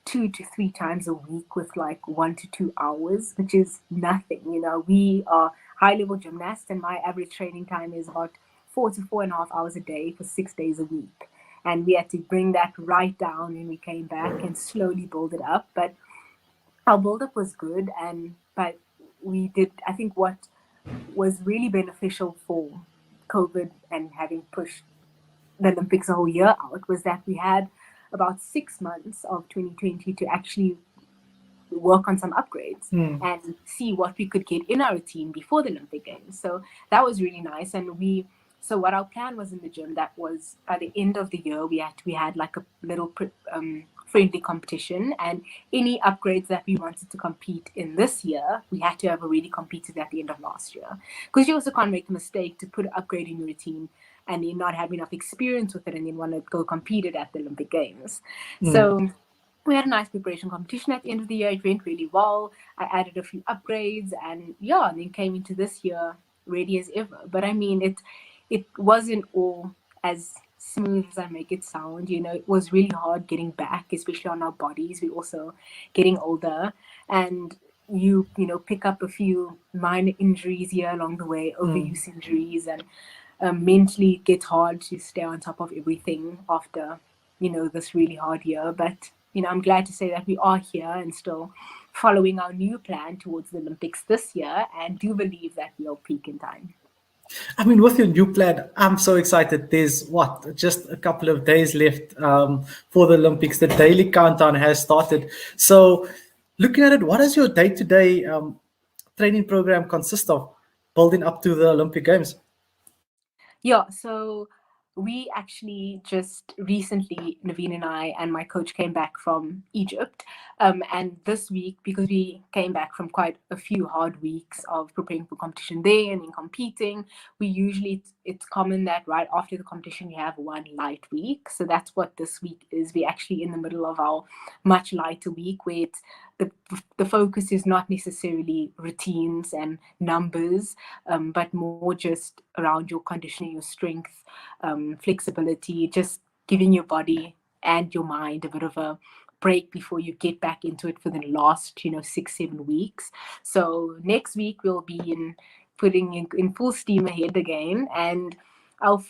2 to 3 times a week with like 1 to 2 hours, which is nothing. We are high level gymnasts, and my average training time is about 4 to 4.5 hours a day for 6 days a week. And we had to bring that right down when we came back and slowly build it up. But our build up was good, but we did, I think what was really beneficial for COVID and having pushed the Olympics a whole year out was that we had about 6 months of 2020 to actually work on some upgrades and see what we could get in our team before the Olympic Games. So that was really nice. And so what our plan was in the gym, that was by the end of the year, we had like a little friendly competition, and any upgrades that we wanted to compete in this year, we had to have already competed at the end of last year. Because you also can't make the mistake to put an upgrade in your routine and then not have enough experience with it and then want to go compete it at the Olympic Games. So we had a nice preparation competition at the end of the year. It went really well. I added a few upgrades, and then came into this year ready as ever. But it wasn't all as smooth as I make it sound. It was really hard getting back, especially on our bodies. We're also getting older, and you pick up a few minor injuries here along the way, overuse injuries, and mentally it gets hard to stay on top of everything after this really hard year. But I'm glad to say that we are here and still following our new plan towards the Olympics this year, and do believe that we'll peak in time. I mean, with your new plan, I'm so excited. There's just a couple of days left for the Olympics. The daily countdown has started. So, looking at it, what does your day-to-day training program consist of, building up to the Olympic Games? Yeah, so we actually just recently, Naveen and I and my coach came back from Egypt. And this week, because we came back from quite a few hard weeks of preparing for competition there and in competing, we usually, it's common that right after the competition, you have one light week. So that's what this week is. We're actually in the middle of our much lighter week where it's, the focus is not necessarily routines and numbers, but more just around your conditioning, your strength, flexibility, just giving your body and your mind a bit of a break before you get back into it for the last 6-7 weeks. So next week we'll be putting in full steam ahead again, and our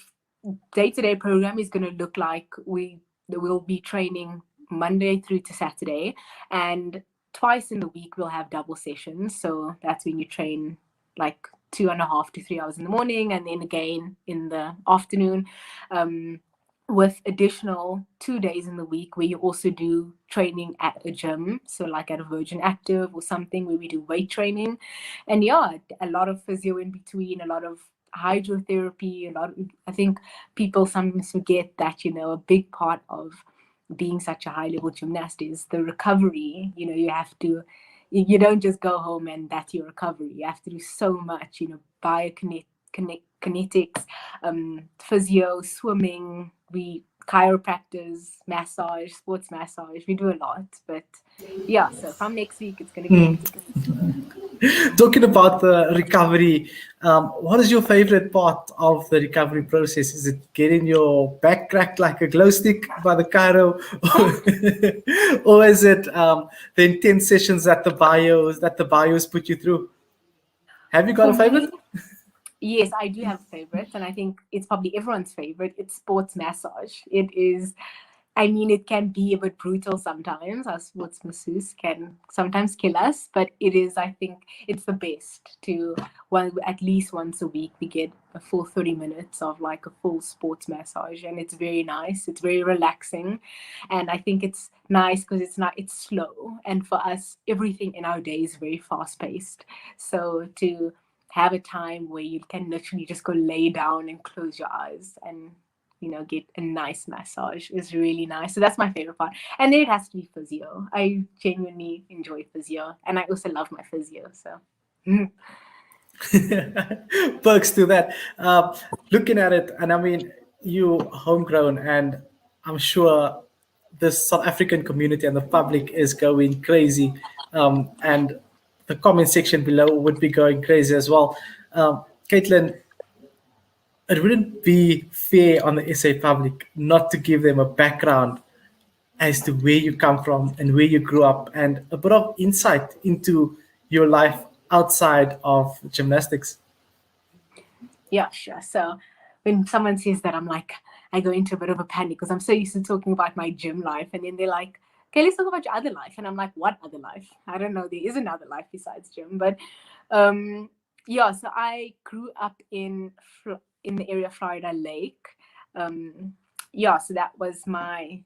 day-to-day program is going to look like we'll be training Monday through to Saturday, and twice in the week we'll have double sessions. So that's when you train like 2.5 to 3 hours in the morning, and then again in the afternoon, with additional 2 days in the week where you also do training at a gym, so like at a Virgin Active or something where we do weight training. And yeah, a lot of physio in between, a lot of hydrotherapy, I think people sometimes forget that a big part of being such a high level gymnast is the recovery. You don't just go home and that's your recovery. You have to do so much, biokinetics, physio, swimming, chiropractors, massage, sports massage. We do a lot. But yeah, so from next week, it's going to be hectic. Talking about the recovery, what is your favorite part of the recovery process? Is it getting your back cracked like a glow stick by the chiro, or is it the intense sessions that the bios put you through? Have you got a favorite? Yes, I do have a favorite, and I think it's probably everyone's favorite. It's sports massage. It is, it can be a bit brutal sometimes. Our sports masseuse can sometimes kill us, but it is, I think, it's the best at least once a week, we get a full 30 minutes of like a full sports massage, and it's very nice. It's very relaxing, and I think it's nice because it's slow, and for us, everything in our day is very fast paced. So to have a time where you can literally just go lay down and close your eyes and get a nice massage is really nice. So that's my favorite part. And then it has to be physio. I genuinely enjoy physio, and I also love my physio. So perks to that. Looking at it, and you homegrown, and I'm sure the South African community and the public is going crazy, and the comment section below would be going crazy as well. Caitlin, it wouldn't be fair on the SA public not to give them a background as to where you come from and where you grew up, and a bit of insight into your life outside of gymnastics. Yeah, sure. So when someone says that, I go into a bit of a panic because I'm so used to talking about my gym life, and then they're like, okay, let's talk about your other life. And I'm like, what other life? I don't know. There is another life besides gym. But yeah, so I grew up in the area of Florida Lake. Yeah, so that was my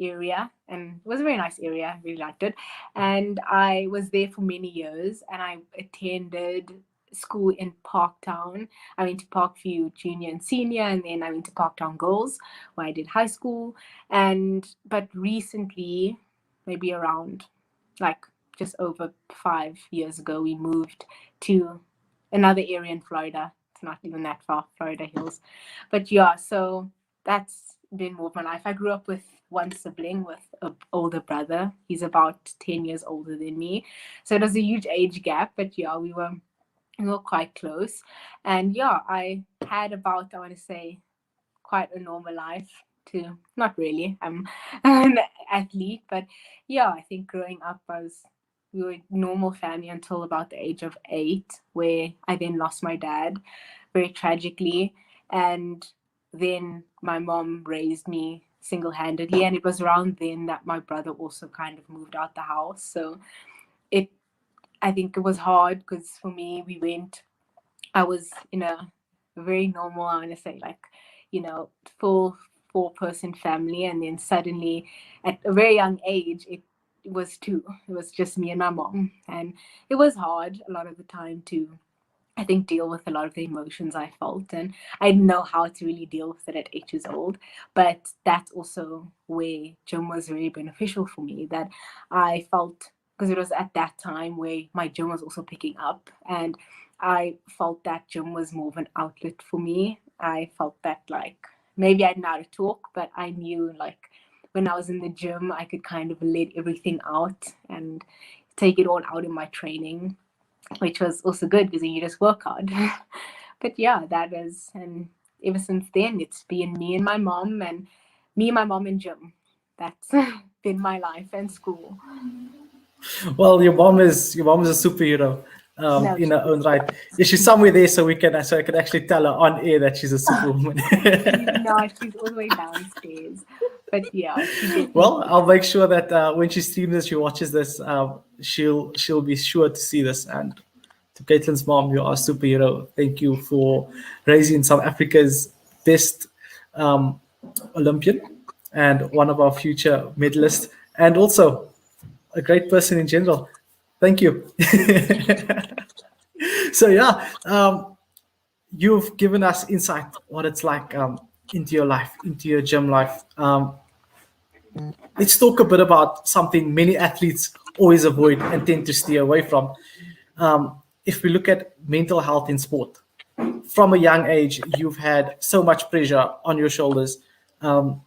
area, and it was a very nice area. I really liked it. And I was there for many years, and I attended school in Parktown. I went to Parkview Junior and Senior, and then I went to Parktown Girls where I did high school. But recently, maybe around just over 5 years ago, we moved to another area in Florida. It's not even that far, Florida Hills. But yeah, so that's been more of my life. I grew up with one sibling, with an older brother. He's about 10 years older than me. So it was a huge age gap, but yeah, we were quite close. And yeah, I had about, I want to say, quite a normal life too. Not really. I'm an athlete, but yeah, I think growing up we were a normal family until about the age of 8, where I then lost my dad very tragically. And then my mom raised me single-handedly, and it was around then that my brother also kind of moved out the house. So I think it was hard because for me, we went I was in a very normal, I want to say, like, full 4-person family, and then suddenly at a very young age it was two. It was just me and my mom, and it was hard a lot of the time to, I think, deal with a lot of the emotions I felt, and I didn't know how to really deal with it at 8 years old. But that's also where gym was very beneficial for me, that I felt, because it was at that time where my gym was also picking up, and I felt that gym was more of an outlet for me. I felt that, like, maybe I didn't know how to talk, but I knew, like, when I was in the gym, I could kind of let everything out and take it all out in my training, which was also good because then you just work hard. But yeah, that is, and ever since then, it's been me and my mom, and me and my mom in gym. That's been my life, and school. Well, your mom is a superhero No, in her own right. Yeah, she's somewhere there, so I can actually tell her on air that she's a superwoman. she's all the way downstairs. But yeah, she definitely Well, I'll is. make sure that when she streams this, she watches this, she'll be sure to see this. And to Caitlin's mom, you are a superhero. Thank you for raising South Africa's best um, Olympian and one of our future medalists, and also a great person in general. Thank you. So yeah, you've given us insight what it's like into your life, into your gym life. Let's talk a bit about something many athletes always avoid and tend to steer away from. If we look at mental health in sport, from a young age, you've had so much pressure on your shoulders. Um,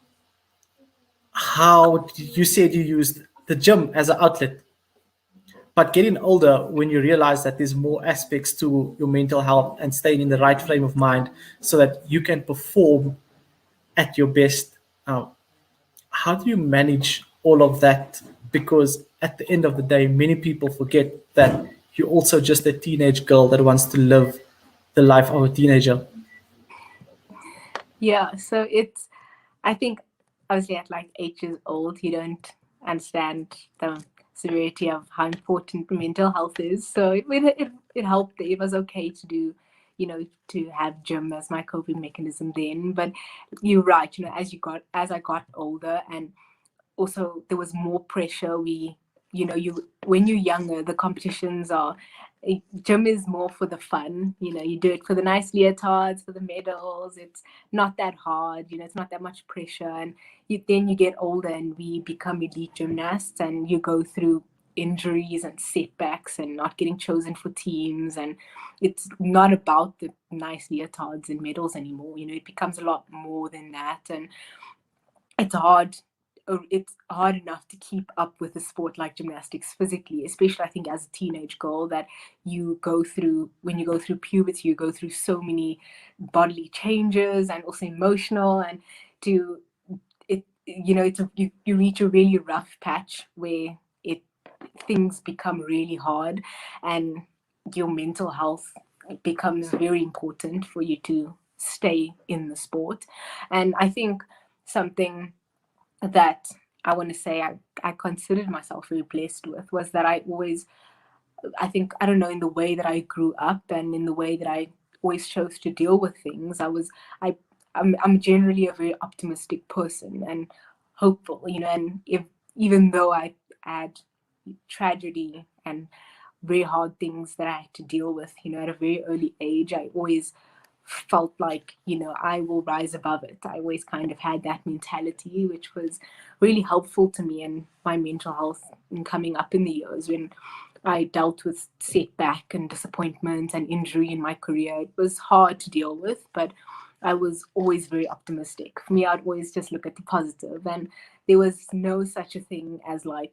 how you said you used the gym as an outlet, but getting older, when you realize that there's more aspects to your mental health and staying in the right frame of mind so that you can perform at your best, uh, how do you manage all of that? Because at the end of the day, many people forget that you're also just a teenage girl that wants to live the life of a teenager. Yeah, so it's, I think, obviously at like 8 years old, you don't understand the severity of how important mental health is. So it helped. It was okay to do, to have gym as my coping mechanism then. But you're right, as I got older, and also there was more pressure. You when you're younger, the competitions are, gym is more for the fun. You do it for the nice leotards, for the medals. It's not that hard. It's not that much pressure. And then you get older, and we become elite gymnasts, and you go through injuries and setbacks and not getting chosen for teams, and it's not about the nice leotards and medals anymore. It becomes a lot more than that, and it's hard. It's hard enough to keep up with a sport like gymnastics physically, especially I think as a teenage girl, that when you go through puberty, you go through so many bodily changes and also emotional, and to it you reach a really rough patch where things become really hard, and your mental health becomes very important for you to stay in the sport. And I think something that I want to say I considered myself very blessed with was that I think, I don't know, in the way that I grew up and in the way that I always chose to deal with things, I'm generally a very optimistic person and hopeful, and even though I had tragedy and very hard things that I had to deal with, at a very early age, I always felt like, I will rise above it. I always kind of had that mentality, which was really helpful to me in my mental health and coming up in the years when I dealt with setback and disappointment and injury in my career. It was hard to deal with, but I was always very optimistic. For me, I'd always just look at the positive, and there was no such a thing as like,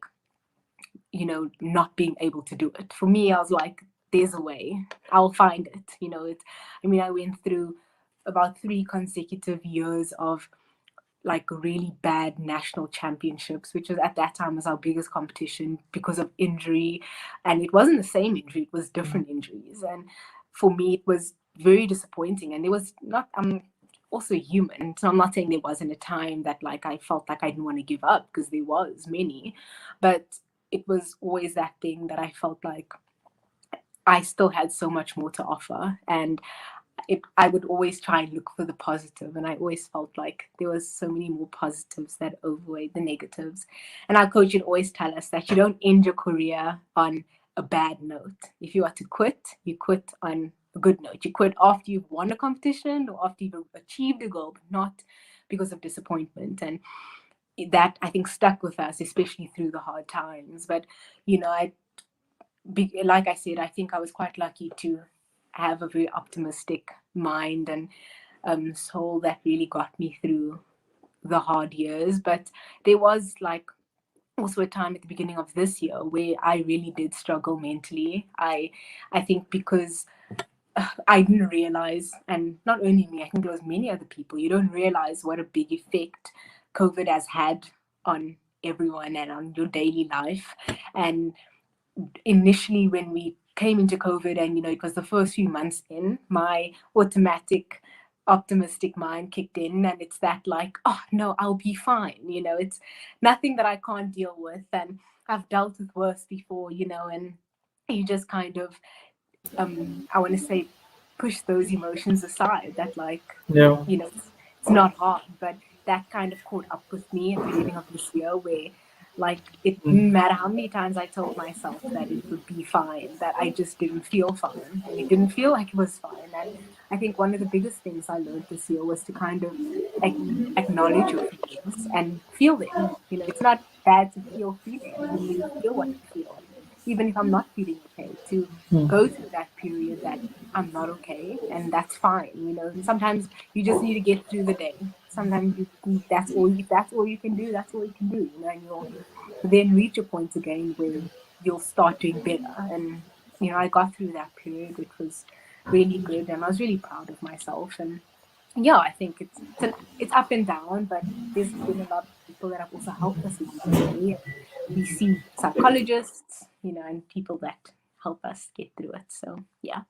not being able to do it. For me, I was like, there's a way, I'll find it. I went through about 3 consecutive years of like really bad national championships, which was at that time was our biggest competition because of injury. And it wasn't the same injury, it was different injuries. And for me, it was very disappointing. And there was not, I'm also human. So I'm not saying there wasn't a time that like I felt like I didn't want to give up, because there was many, but it was always that thing that I felt like I still had so much more to offer, and I would always try and look for the positive, and I always felt like there was so many more positives that outweighed the negatives. And our coach would always tell us that you don't end your career on a bad note. If you are to quit, you quit on a good note. You quit after you've won a competition or after you've achieved a goal, but not because of disappointment. And that, I think, stuck with us, especially through the hard times. But like I said, I think I was quite lucky to have a very optimistic mind and soul that really got me through the hard years. But there was also a time at the beginning of this year where I really did struggle mentally. I think because I didn't realize, and not only me, I think there was many other people, you don't realize what a big effect COVID has had on everyone and on your daily life. And initially when we came into COVID, and it was the first few months in, my automatic optimistic mind kicked in, and it's that oh no, I'll be fine, it's nothing that I can't deal with, and I've dealt with worse before, and you just kind of I want to say push those emotions aside, that it's not hard. But that kind of caught up with me at the beginning of this year, where it didn't matter how many times I told myself that it would be fine, that I just didn't feel fine, and it didn't feel like it was fine. And I think one of the biggest things I learned this year was to kind of acknowledge your feelings and feel them. It's not bad to feel feelings. You need to feel what you feel, even if I'm not feeling okay, to go through that period that I'm not okay, and that's fine. Sometimes you just need to get through the day. Sometimes that's all you can do. That's all you can do. And you'll then reach a point again where you'll start doing better. And I got through that period, which was really good, and I was really proud of myself. And yeah, I think it's up and down, but there's been a lot of people that have also helped us along the journey. We see psychologists, and people that help us get through it. So yeah,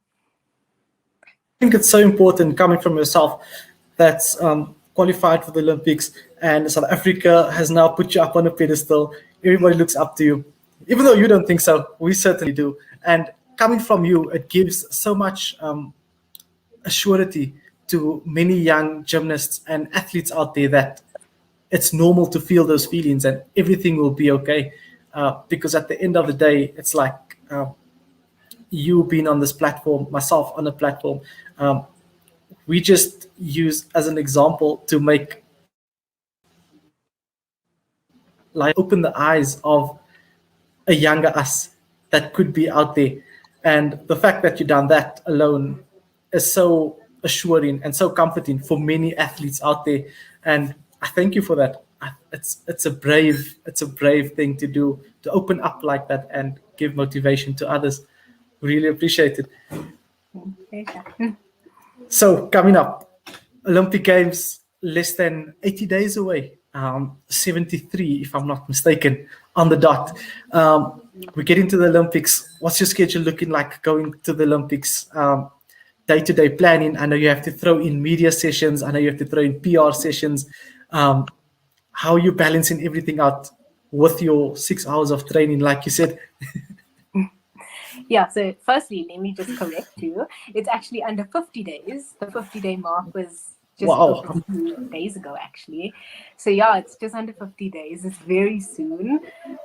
I think it's so important, coming from yourself that's qualified for the Olympics, and South Africa has now put you up on a pedestal. Everybody looks up to you, even though you don't think so. We certainly do. And coming from you, it gives so much assurity to many young gymnasts and athletes out there that it's normal to feel those feelings and everything will be okay. Because at the end of the day, it's like you being on this platform, myself on a platform, we just use as an example to make open the eyes of a younger us that could be out there. And the fact that you've done that alone is so assuring and so comforting for many athletes out there. And I thank you for that. It's a brave thing to do, to open up like that and give motivation to others. Really appreciate it. So coming up, Olympic Games less than 80 days away, 73 if I'm not mistaken, on the dot. We get into the Olympics. What's your schedule looking like going to the Olympics? Day-to-day planning. I know you have to throw in media sessions. I know you have to throw in PR sessions. How are you balancing everything out with your 6 hours of training, like you said? Yeah, so firstly, let me just correct you. It's actually under 50 days. The 50-day mark was just over 2 days ago, actually. So yeah, it's just under 50 days. It's very soon.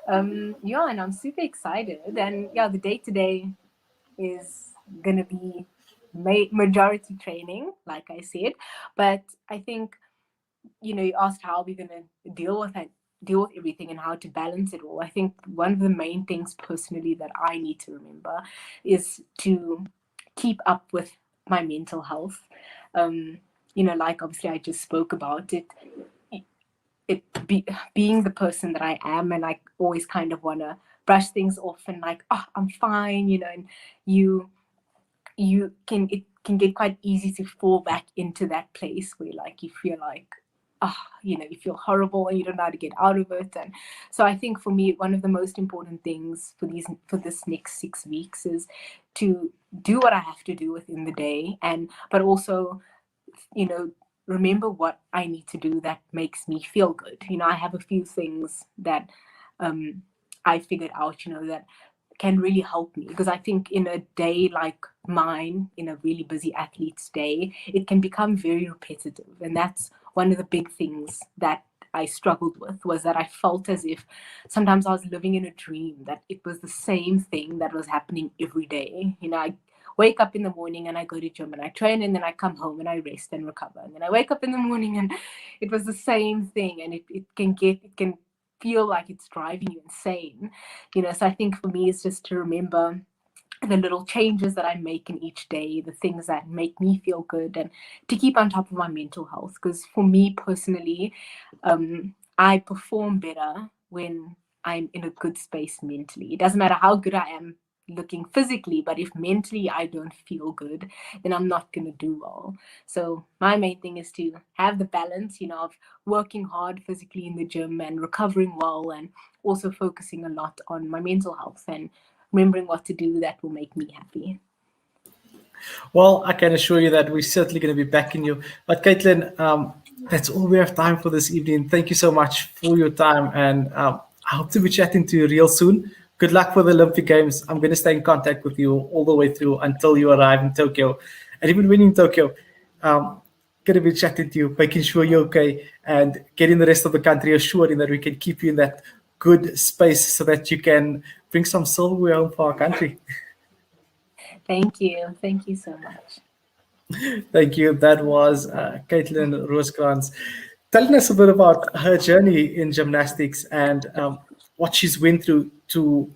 Yeah, and I'm super excited. And yeah, the day-to-day is going to be majority training, like I said. But I think, you asked how we're going to deal with everything and how to balance it all. I think one of the main things personally that I need to remember is to keep up with my mental health. Like obviously I just spoke about it, being the person that I am, and I always kind of want to brush things off and I'm fine, and it can get quite easy to fall back into that place where you feel like you feel horrible and you don't know how to get out of it. And so I think for me, one of the most important things for this next 6 weeks is to do what I have to do within the day, but also remember what I need to do that makes me feel good. I have a few things that I figured out, that can really help me, because I think in a day like mine, in a really busy athlete's day, it can become very repetitive. And that's one of the big things that I struggled with, was that I felt as if sometimes I was living in a dream, that it was the same thing that was happening every day. You know, I wake up in the morning and I go to gym and I train, and then I come home and I rest and recover. And then I wake up in the morning and it was the same thing. And it can feel like it's driving you insane. You know, so I think for me, it's just to remember the little changes that I make in each day, the things that make me feel good, and to keep on top of my mental health. Because for me personally, I perform better when I'm in a good space mentally. It doesn't matter how good I am looking physically, but if mentally I don't feel good, then I'm not going to do well. So my main thing is to have the balance, you know, of working hard physically in the gym and recovering well, and also focusing a lot on my mental health and remembering what to do that will make me happy. Well, I can assure you that we're certainly going to be backing you. But Caitlin, that's all we have time for this evening. Thank you so much for your time, and I hope to be chatting to you real soon. Good luck for the Olympic Games. I'm going to stay in contact with you all the way through until you arrive in Tokyo. And even when in Tokyo, going to be chatting to you, making sure you're okay, and getting the rest of the country assuring that we can keep you in that good space so that you can bring some silverware home for our country. Thank you. Thank you so much. Thank you. That was Caitlin Rooskrantz telling us a bit about her journey in gymnastics and what she's went through to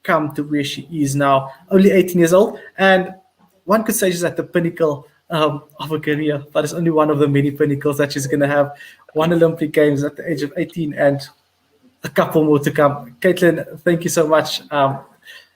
come to where she is now, only 18 years old. And one could say she's at the pinnacle of her career, but it's only one of the many pinnacles that she's going to have. One Olympic Games at the age of 18 and a couple more to come. Caitlin, thank you so much.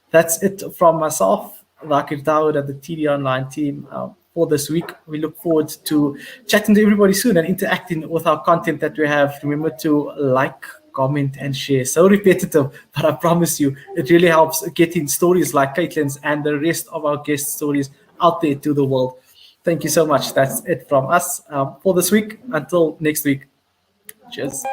That's it from myself, Vakir Dawood, and the TD Online team for this week. We look forward to chatting to everybody soon and interacting with our content that we have. Remember to like, comment, and share. So repetitive, but I promise you, it really helps getting stories like Caitlin's and the rest of our guest stories out there to the world. Thank you so much. That's it from us for this week. Until next week. Cheers.